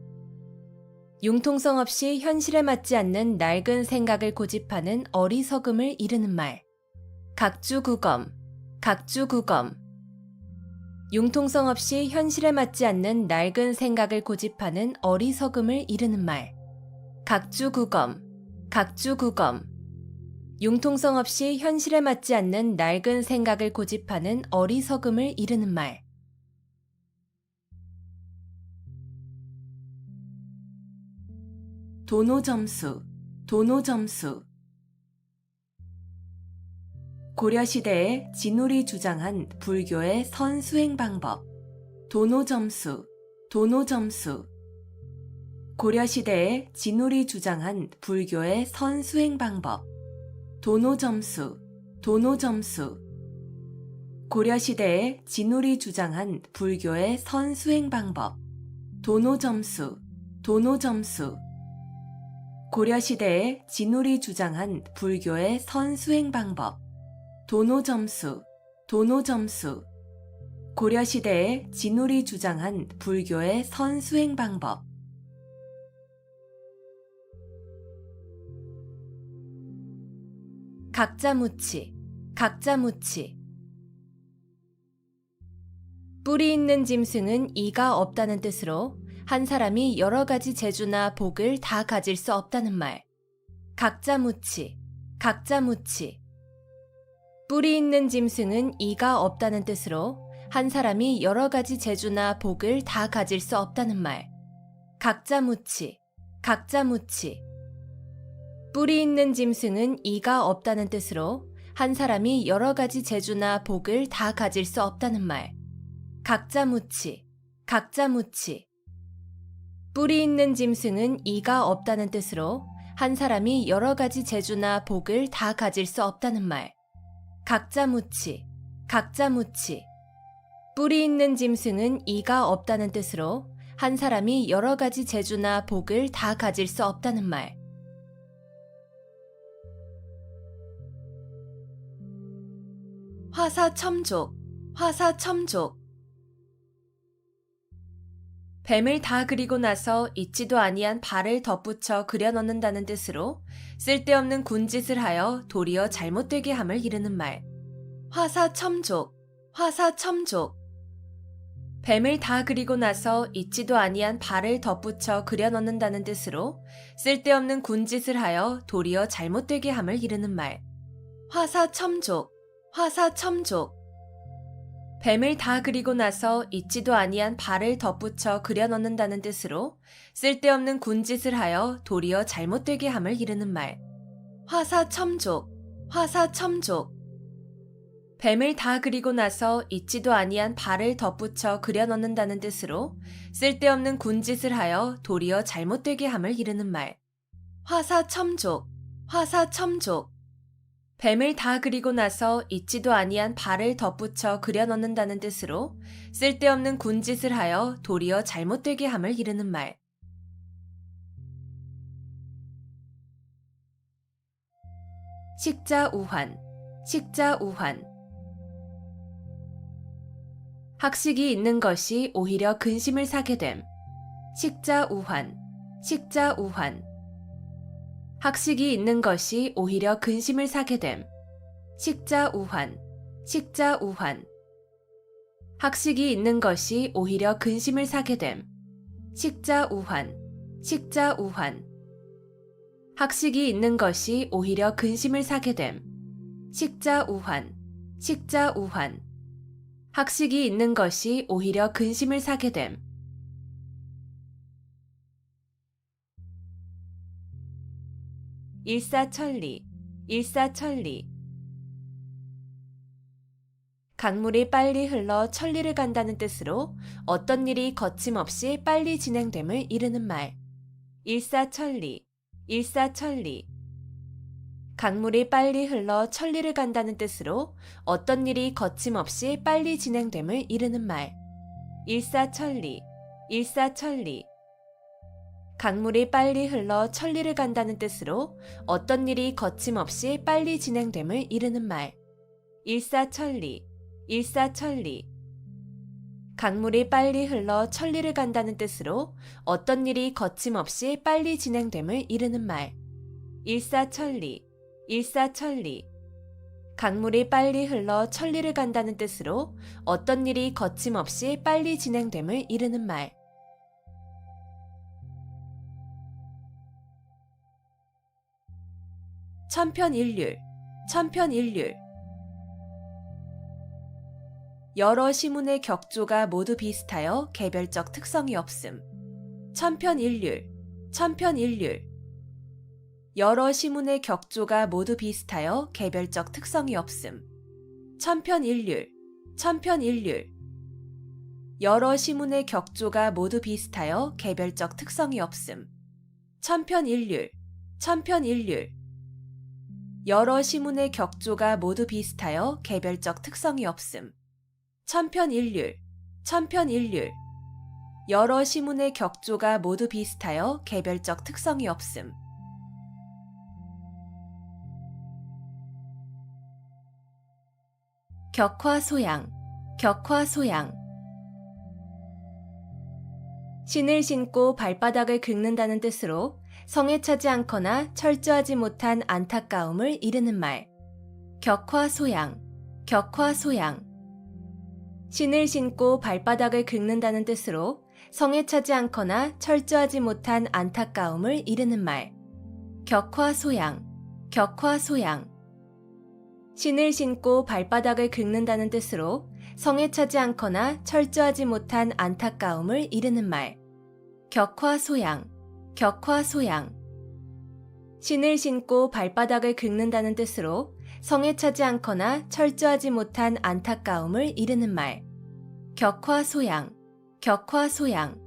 융통성 없이 현실에 맞지 않는 낡은 생각을 고집하는 어리석음을 이르는 말. 각주구검, 각주구검. 융통성 없이 현실에 맞지 않는 낡은 생각을 고집하는 어리석음을 이르는 말. 각주구검, 각주구검. 융통성 없이 현실에 맞지 않는 낡은 생각을 고집하는 어리석음을 이르는 말. 도노점수, 도노점수. 고려시대에 진울이 주장한 불교의 선수행 방법. 도노점수, 도노점수. 고려시대에 진울이 주장한 불교의 선수행 방법. 도노점수, 도노점수. 고려시대에 진울이 주장한 불교의 선수행 방법. 도노점수, 도노점수. 고려시대에 진울이 주장한 불교의 선수행 방법. 도노점수, 도노점수. 고려시대에 진울이 주장한 불교의 선수행 방법. 각자무치, 각자무치. 뿌리 있는 짐승은 이가 없다는 뜻으로 한 사람이 여러 가지 재주나 복을 다 가질 수 없다는 말. 각자무치, 각자무치. 뿌리 있는 짐승은 이가 없다는 뜻으로 한 사람이 여러 가지 재주나 복을 다 가질 수 없다는 말. 각자무치, 각자무치. 뿌리 있는 짐승은 이가 없다는 뜻으로 한 사람이 여러 가지 재주나 복을 다 가질 수 없다는 말. 각자무치, 각자무치. 뿌리 있는 짐승은 이가 없다는 뜻으로 한 사람이 여러 가지 재주나 복을 다 가질 수 없다는 말. 각자무치, 각자무치. 뿌리 있는 짐승은 이가 없다는 뜻으로 한 사람이 여러 가지 재주나 복을 다 가질 수 없다는 말. 화사첨족, 화사첨족. 뱀을 다 그리고 나서 있지도 아니한 발을 덧붙여 그려 넣는다는 뜻으로 쓸데없는 군짓을 하여 도리어 잘못되게 함을 이르는 말. 화사첨족, 화사첨족. 뱀을 다 그리고 나서 있지도 아니한 발을 덧붙여 그려 넣는다는 뜻으로 쓸데없는 군짓을 하여 도리어 잘못되게 함을 이르는 말. 화사첨족, 화사첨족. 뱀을 다 그리고 나서 있지도 아니한 발을 덧붙여 그려 넣는다는 뜻으로 쓸데없는 군짓을 하여 도리어 잘못되게 함을 이르는 말. 화사첨족, 화사첨족. 뱀을 다 그리고 나서 있지도 아니한 발을 덧붙여 그려 넣는다는 뜻으로 쓸데없는 군짓을 하여 도리어 잘못되게 함을 이르는 말. 화사첨족, 화사첨족. 뱀을 다 그리고 나서 있지도 아니한 발을 덧붙여 그려 넣는다는 뜻으로 쓸데없는 군짓을 하여 도리어 잘못되게 함을 이르는 말. 식자우환, 식자우환. 학식이 있는 것이 오히려 근심을 사게 됨. 식자우환, 식자우환. 학식이 있는 것이 오히려 근심을 사게 됨. 식자우환, 식자우환. 학식이 있는 것이 오히려 근심을 사게 됨. 식자우환, 식자우환. 학식이 있는 것이 오히려 근심을 사게 됨. 식자우환, 식자우환. 학식이 있는 것이 오히려 근심을 사게 됨. 일사천리, 일사천리. 강물이 빨리 흘러 천리를 간다는 뜻으로 어떤 일이 거침없이 빨리 진행됨을 이르는 말. 일사천리, 일사천리. 강물이 빨리 흘러 천리를 간다는 뜻으로 어떤 일이 거침없이 빨리 진행됨을 이르는 말. 일사천리, 일사천리. 강물이 빨리 흘러 천리를 간다는 뜻으로 어떤 일이 거침없이 빨리 진행됨을 이르는 말. 일사천리, 일사천리. 강물이 빨리 흘러 천리를 간다는 뜻으로 어떤 일이 거침없이 빨리 진행됨을 이르는 말. 일사천리, 일사천리. 강물이 빨리 흘러 천리를 간다는 뜻으로 어떤 일이 거침없이 빨리 진행됨을 이르는 말. 천편일률, 천편일률. 여러 시문의 격조가 모두 비슷하여 개별적 특성이 없음. 천편일률, 천편일률. 여러 시문의 격조가 모두 비슷하여 개별적 특성이 없음. 천편일률, 천편일률. 여러 시문의 격조가 모두 비슷하여 개별적 특성이 없음. 천편일률, 천편일률. 여러 시문의 격조가 모두 비슷하여 개별적 특성이 없음. 천편일률, 천편일률. 여러 시문의 격조가 모두 비슷하여 개별적 특성이 없음. 격화소양, 격화소양. 신을 신고 발바닥을 긁는다는 뜻으로 성에 차지 않거나 철저하지 못한 안타까움을 이르는 말. 격화소양, 격화소양. 신을 신고 발바닥을 긁는다는 뜻으로 성에 차지 않거나 철저하지 못한 안타까움을 이르는 말. 격화소양, 격화소양. 신을 신고 발바닥을 긁는다는 뜻으로 성에 차지 않거나 철저하지 못한 안타까움을 이르는 말. 격화소양, 격화소양. 신을 신고 발바닥을 긁는다는 뜻으로 성에 차지 않거나 철저하지 못한 안타까움을 이르는 말. 격화소양, 격화소양.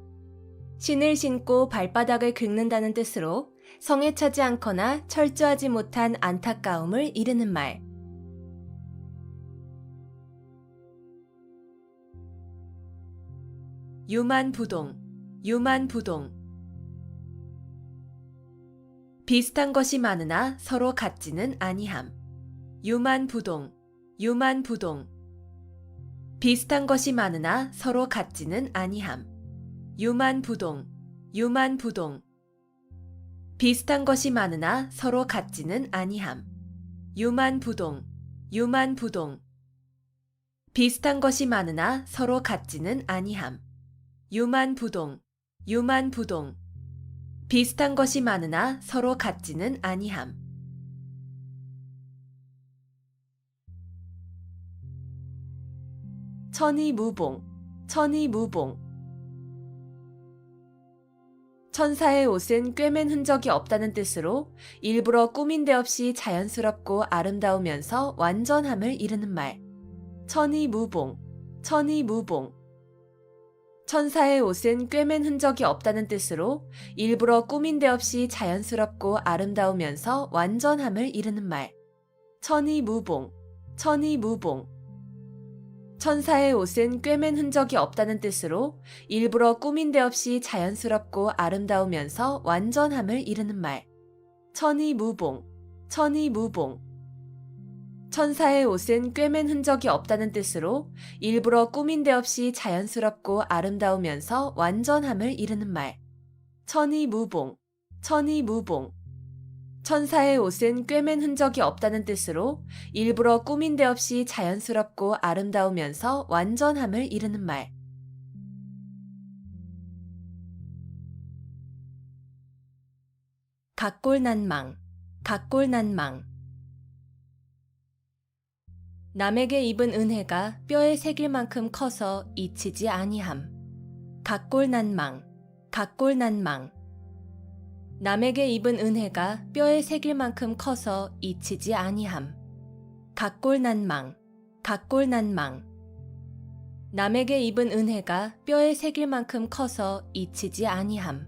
신을 신고 발바닥을 긁는다는 뜻으로 성에 차지 않거나 철저하지 못한 안타까움을 이르는 말. 유만부동, 유만부동. 비슷한 것이 많으나 서로 같지는 아니함. 유만부동, 유만부동. 비슷한 것이 많으나 서로 같지는 아니함. 유만부동, 유만부동. 비슷한 것이 많으나 서로 같지는 아니함. 유만부동, 유만부동. 비슷한 것이 많으나 서로 같지는 아니함. 유만부동, 유만부동. 비슷한 것이 많으나 서로 같지는 아니함. 천이무봉, 천이무봉. 천사의 옷은 꿰맨 흔적이 없다는 뜻으로 일부러 꾸민 데 없이 자연스럽고 아름다우면서 완전함을 이루는 말. 천이무봉, 천이무봉. 천사의 옷은 꿰맨 흔적이 없다는 뜻으로 일부러 꾸민 데 없이 자연스럽고 아름다우면서 완전함을 이루는 말. 천이무봉, 천이무봉. 천사의 옷은 꿰맨 흔적이 없다는 뜻으로 일부러 꾸민 데 없이 자연스럽고 아름다우면서 완전함을 이루는 말. 천이무봉, 천이무봉. 천사의 옷은 꿰맨 흔적이 없다는 뜻으로 일부러 꾸민 데 없이 자연스럽고 아름다우면서 완전함을 이루는 말. 천이무봉, 천이무봉. 천사의 옷은 꿰맨 흔적이 없다는 뜻으로 일부러 꾸민 데 없이 자연스럽고 아름다우면서 완전함을 이루는 말. 각골난망, 각골난망. 남에게 입은 은혜가 뼈에 새길 만큼 커서 잊히지 아니함. 각골난망, 각골난망. 남에게 입은 은혜가 뼈에 새길 만큼 커서 잊히지 아니함. 각골난망, 각골난망. 남에게 입은 은혜가 뼈에 새길 만큼 커서 잊히지 아니함.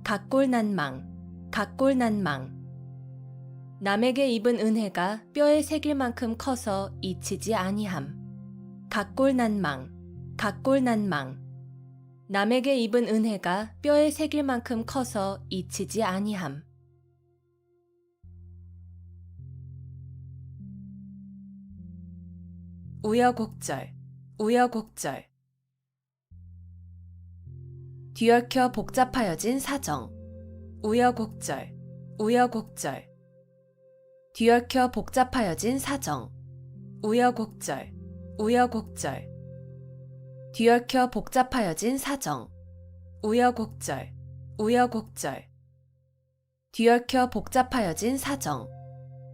각골난망, 각골난망. 남에게 입은 은혜가 뼈에 새길 만큼 커서 잊히지 아니함. 각골난망, 각골난망. 남에게 입은 은혜가 뼈에 새길 만큼 커서 잊히지 아니함. 우여곡절, 우여곡절. 뒤얽혀 복잡하여진 사정. 우여곡절, 우여곡절. 뒤얽혀 복잡하여진 사정. 우여곡절, 우여곡절. 뒤얽혀 복잡하여진 사정. 우여곡절, 우여곡절. 뒤얽혀 복잡하여진 사정.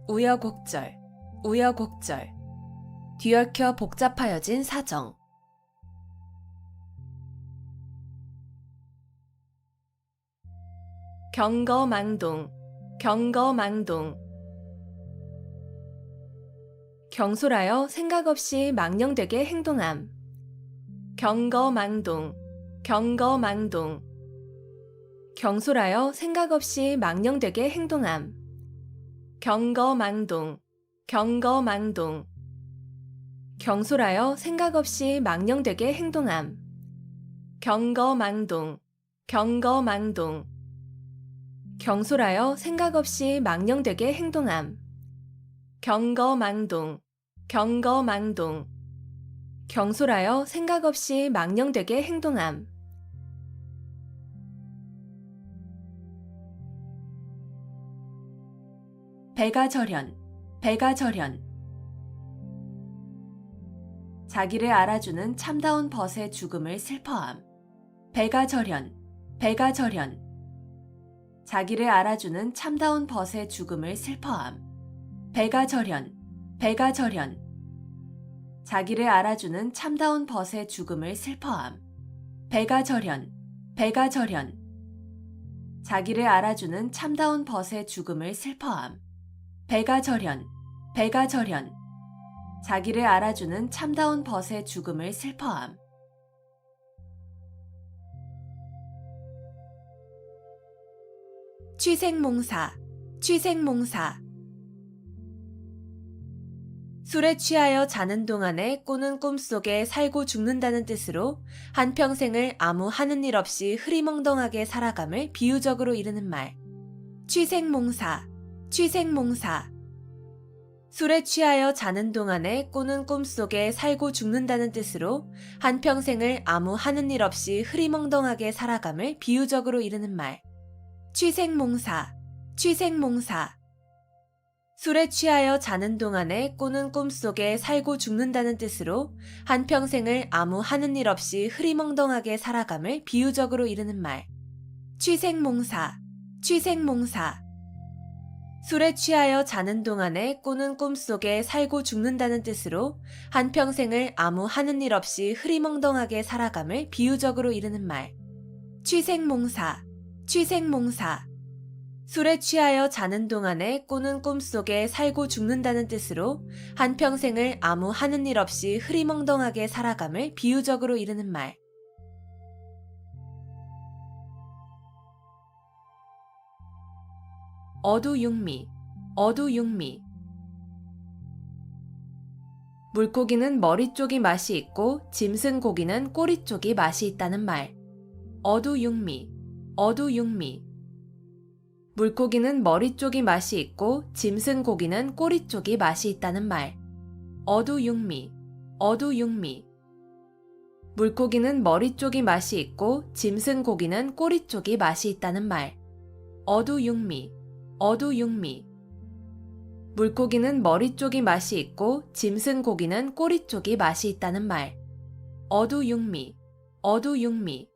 우여곡절, 우여곡절. 뒤얽혀 복잡하여진 사정. 경거망동, 경거망동. 경솔하여 생각 없이 망령되게 행동함. 경거망동, 경거망동. 경솔하여 생각 없이 망령되게 행동함. 경거망동, 경거망동. 경솔하여 생각 없이 망령되게 행동함. 경거망동, 경거망동. 경솔하여 생각 없이 망령되게 행동함. 경거망동, 경거망동. 경솔하여 생각 없이 망령되게 행동함. 배가절현, 배가절현. 자기를 알아주는 참다운 벗의 죽음을 슬퍼함. 배가절현, 배가절현. 자기를 알아주는 참다운 벗의 죽음을 슬퍼함. 배가절현, 배가절현. 자기를 알아주는 참다운 벗의 죽음을 슬퍼함. 배가절현, 배가절현. 자기를 알아주는 참다운 벗의 죽음을 슬퍼함. 배가절현, 배가절현. 자기를 알아주는 참다운 벗의 죽음을 슬퍼함. 취생몽사, 취생몽사. 술에 취하여 자는 동안에 꾸는 꿈속에 살고 죽는다는 뜻으로 한평생을 아무 하는 일 없이 흐리멍덩하게 살아감을 비유적으로 이르는 말. 취생몽사, 취생몽사. 술에 취하여 자는 동안에 꾸는 꿈속에 살고 죽는다는 뜻으로 한평생을 아무 하는 일 없이 흐리멍덩하게 살아감을 비유적으로 이르는 말. 취생몽사, 취생몽사. 술에 취하여 자는 동안에 꾸는 꿈속에 살고 죽는다는 뜻으로 한평생을 아무 하는 일 없이 흐리멍덩하게 살아감을 비유적으로 이르는 말. 취생몽사, 취생몽사. 술에 취하여 자는 동안에 꾸는 꿈속에 살고 죽는다는 뜻으로 한평생을 아무 하는 일 없이 흐리멍덩하게 살아감을 비유적으로 이르는 말. 취생몽사, 취생몽사. 술에 취하여 자는 동안에 꾸는 꿈속에 살고 죽는다는 뜻으로 한평생을 아무 하는 일 없이 흐리멍덩하게 살아감을 비유적으로 이르는 말. 어두육미, 어두육미. 물고기는 머리 쪽이 맛이 있고 짐승 고기는 꼬리 쪽이 맛이 있다는 말. 어두육미, 어두육미. 물고기는 머리 쪽이 맛이 있고 짐승 고기는 꼬리 쪽이 맛이 있다는 말. 어두육미, 어두육미. 물고기는 머리 쪽이 맛이 있고 짐승 고기는 꼬리 쪽이 맛이 있다는 말. 어두육미, 어두육미. 물고기는 머리 쪽이 맛이 있고 짐승 고기는 꼬리 쪽이 맛이 있다는 말. 어두육미, 어두육미.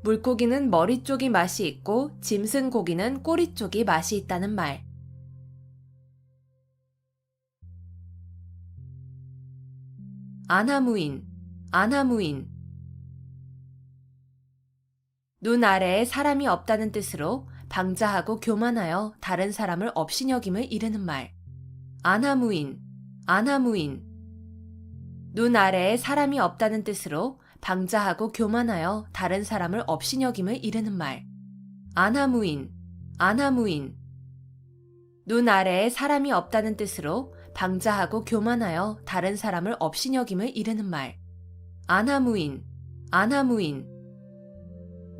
물고기는 머리 쪽이 맛이 있고 짐승 고기는 꼬리 쪽이 맛이 있다는 말. 안하무인, 안하무인. 눈 아래에 사람이 없다는 뜻으로 방자하고 교만하여 다른 사람을 업신여김을 이르는 말. 안하무인, 안하무인. 눈 아래에 사람이 없다는 뜻으로 방자하고 교만하여 다른 사람을 업신여김을 이르는 말. 안하무인, 안하무인. 눈 아래에 사람이 없다는 뜻으로 방자하고 교만하여 다른 사람을 업신여김을 이르는 말. 안하무인, 안하무인.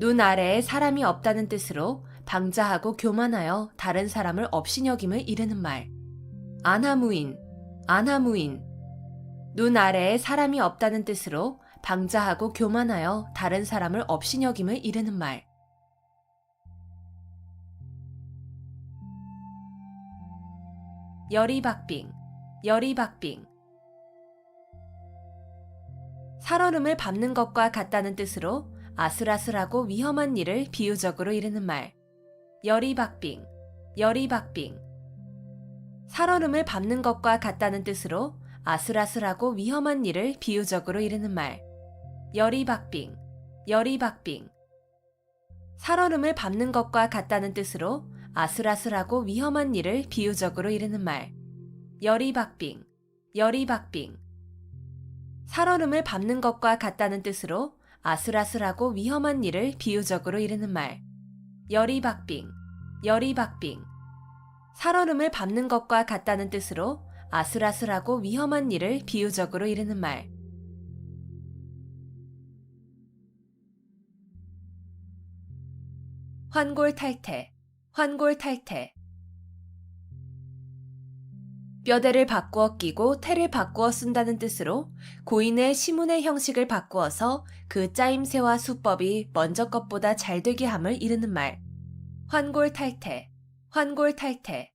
눈 아래에 사람이 없다는 뜻으로 방자하고 교만하여 다른 사람을 업신여김을 이르는 말. 안하무인, 안하무인. 눈 아래에 사람이 없다는 뜻으로 방자하고 교만하여 다른 사람을 업신여김을 이르는 말. 여리박빙, 여리박빙. 살얼음을 밟는 것과 같다는 뜻으로 아슬아슬하고 위험한 일을 비유적으로 이르는 말. 여리박빙, 여리박빙. 살얼음을 밟는 것과 같다는 뜻으로 아슬아슬하고 위험한 일을 비유적으로 이르는 말. 여리박빙, 여리박빙. 살얼음을 밟는 것과 같다는 뜻으로 아슬아슬하고 위험한 일을 비유적으로 이르는 말. 여리박빙, 여리박빙. 살얼음을 밟는 것과 같다는 뜻으로 아슬아슬하고 위험한 일을 비유적으로 이르는 말. 여리박빙, 여리박빙. 살얼음을 밟는 것과 같다는 뜻으로 아슬아슬하고 위험한 일을 비유적으로 이르는 말. 환골탈태, 환골탈태. 뼈대를 바꾸어 끼고 태를 바꾸어 쓴다는 뜻으로 고인의 시문의 형식을 바꾸어서 그 짜임새와 수법이 먼저 것보다 잘 되게 함을 이르는 말. 환골탈태, 환골탈태.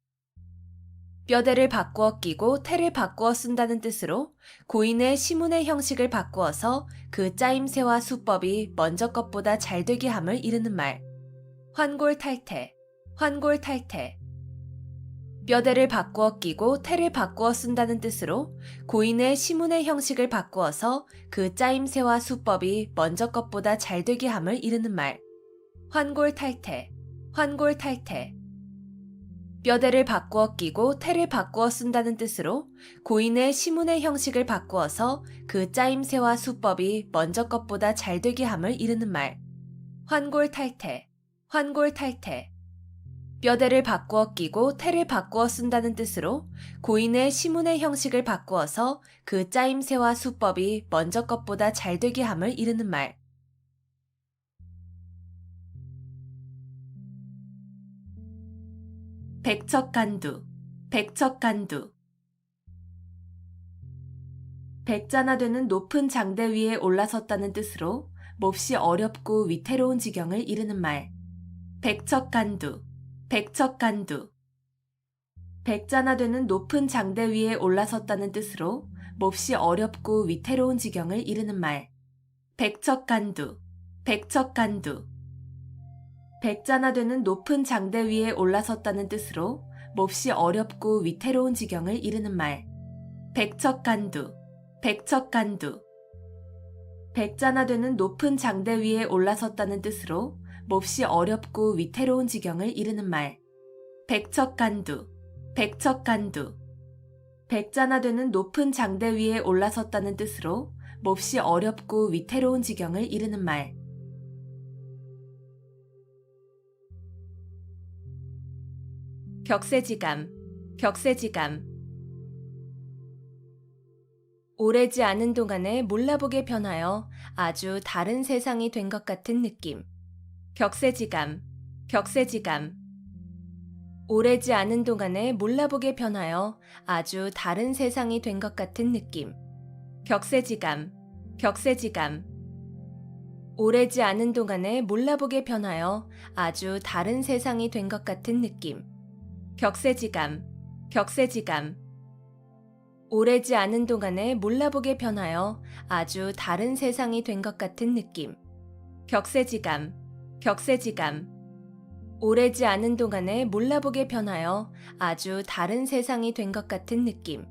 뼈대를 바꾸어 끼고 태를 바꾸어 쓴다는 뜻으로 고인의 시문의 형식을 바꾸어서 그 짜임새와 수법이 먼저 것보다 잘 되게 함을 이르는 말. 환골탈태, 환골탈태. 뼈대를 바꾸어 끼고 태를 바꾸어 쓴다는 뜻으로 고인의 시문의 형식을 바꾸어서 그 짜임새와 수법이 먼저 것보다 잘 되게 함을 이르는 말. 환골탈태, 환골탈태. 뼈대를 바꾸어 끼고 태를 바꾸어 쓴다는 뜻으로 고인의 시문의 형식을 바꾸어서 그 짜임새와 수법이 먼저 것보다 잘 되게 함을 이르는 말. 환골탈태, 환골탈태. 뼈대를 바꾸어 끼고 태를 바꾸어 쓴다는 뜻으로 고인의 시문의 형식을 바꾸어서 그 짜임새와 수법이 먼저 것보다 잘 되게 함을 이르는 말. 백척간두, 백척간두. 백자나 되는 높은 장대 위에 올라섰다는 뜻으로 몹시 어렵고 위태로운 지경을 이르는 말. 백척간두, 백척간두. 백자나 되는 높은 장대 위에 올라섰다는 뜻으로 몹시 어렵고 위태로운 지경을 이르는 말. 백척간두, 백척간두. 백자나 되는 높은 장대 위에 올라섰다는 뜻으로 몹시 어렵고 위태로운 지경을 이르는 말. 백척간두, 백척간두. 백자나 되는 높은 장대 위에 올라섰다는 뜻으로 몹시 어렵고 위태로운 지경을 이르는 말. 백척간두, 백척간두. 백자나 되는 높은 장대 위에 올라섰다는 뜻으로 몹시 어렵고 위태로운 지경을 이르는 말. 격세지감, 격세지감. 오래지 않은 동안에 몰라보게 변하여 아주 다른 세상이 된 것 같은 느낌. 격세지감, 격세지감. 오래지 않은 동안에 몰라보게 변하여 아주 다른 세상이 된 것 같은 느낌. 격세지감, 격세지감. 오래지 않은 동안에 몰라보게 변하여 아주 다른 세상이 된 것 같은 느낌. 격세지감, 격세지감. 오래지 않은 동안에 몰라보게 변하여 아주 다른 세상이 된 것 같은 느낌. 격세지감, 격세지감. 오래지 않은 동안에 몰라보게 변하여 아주 다른 세상이 된 것 같은 느낌.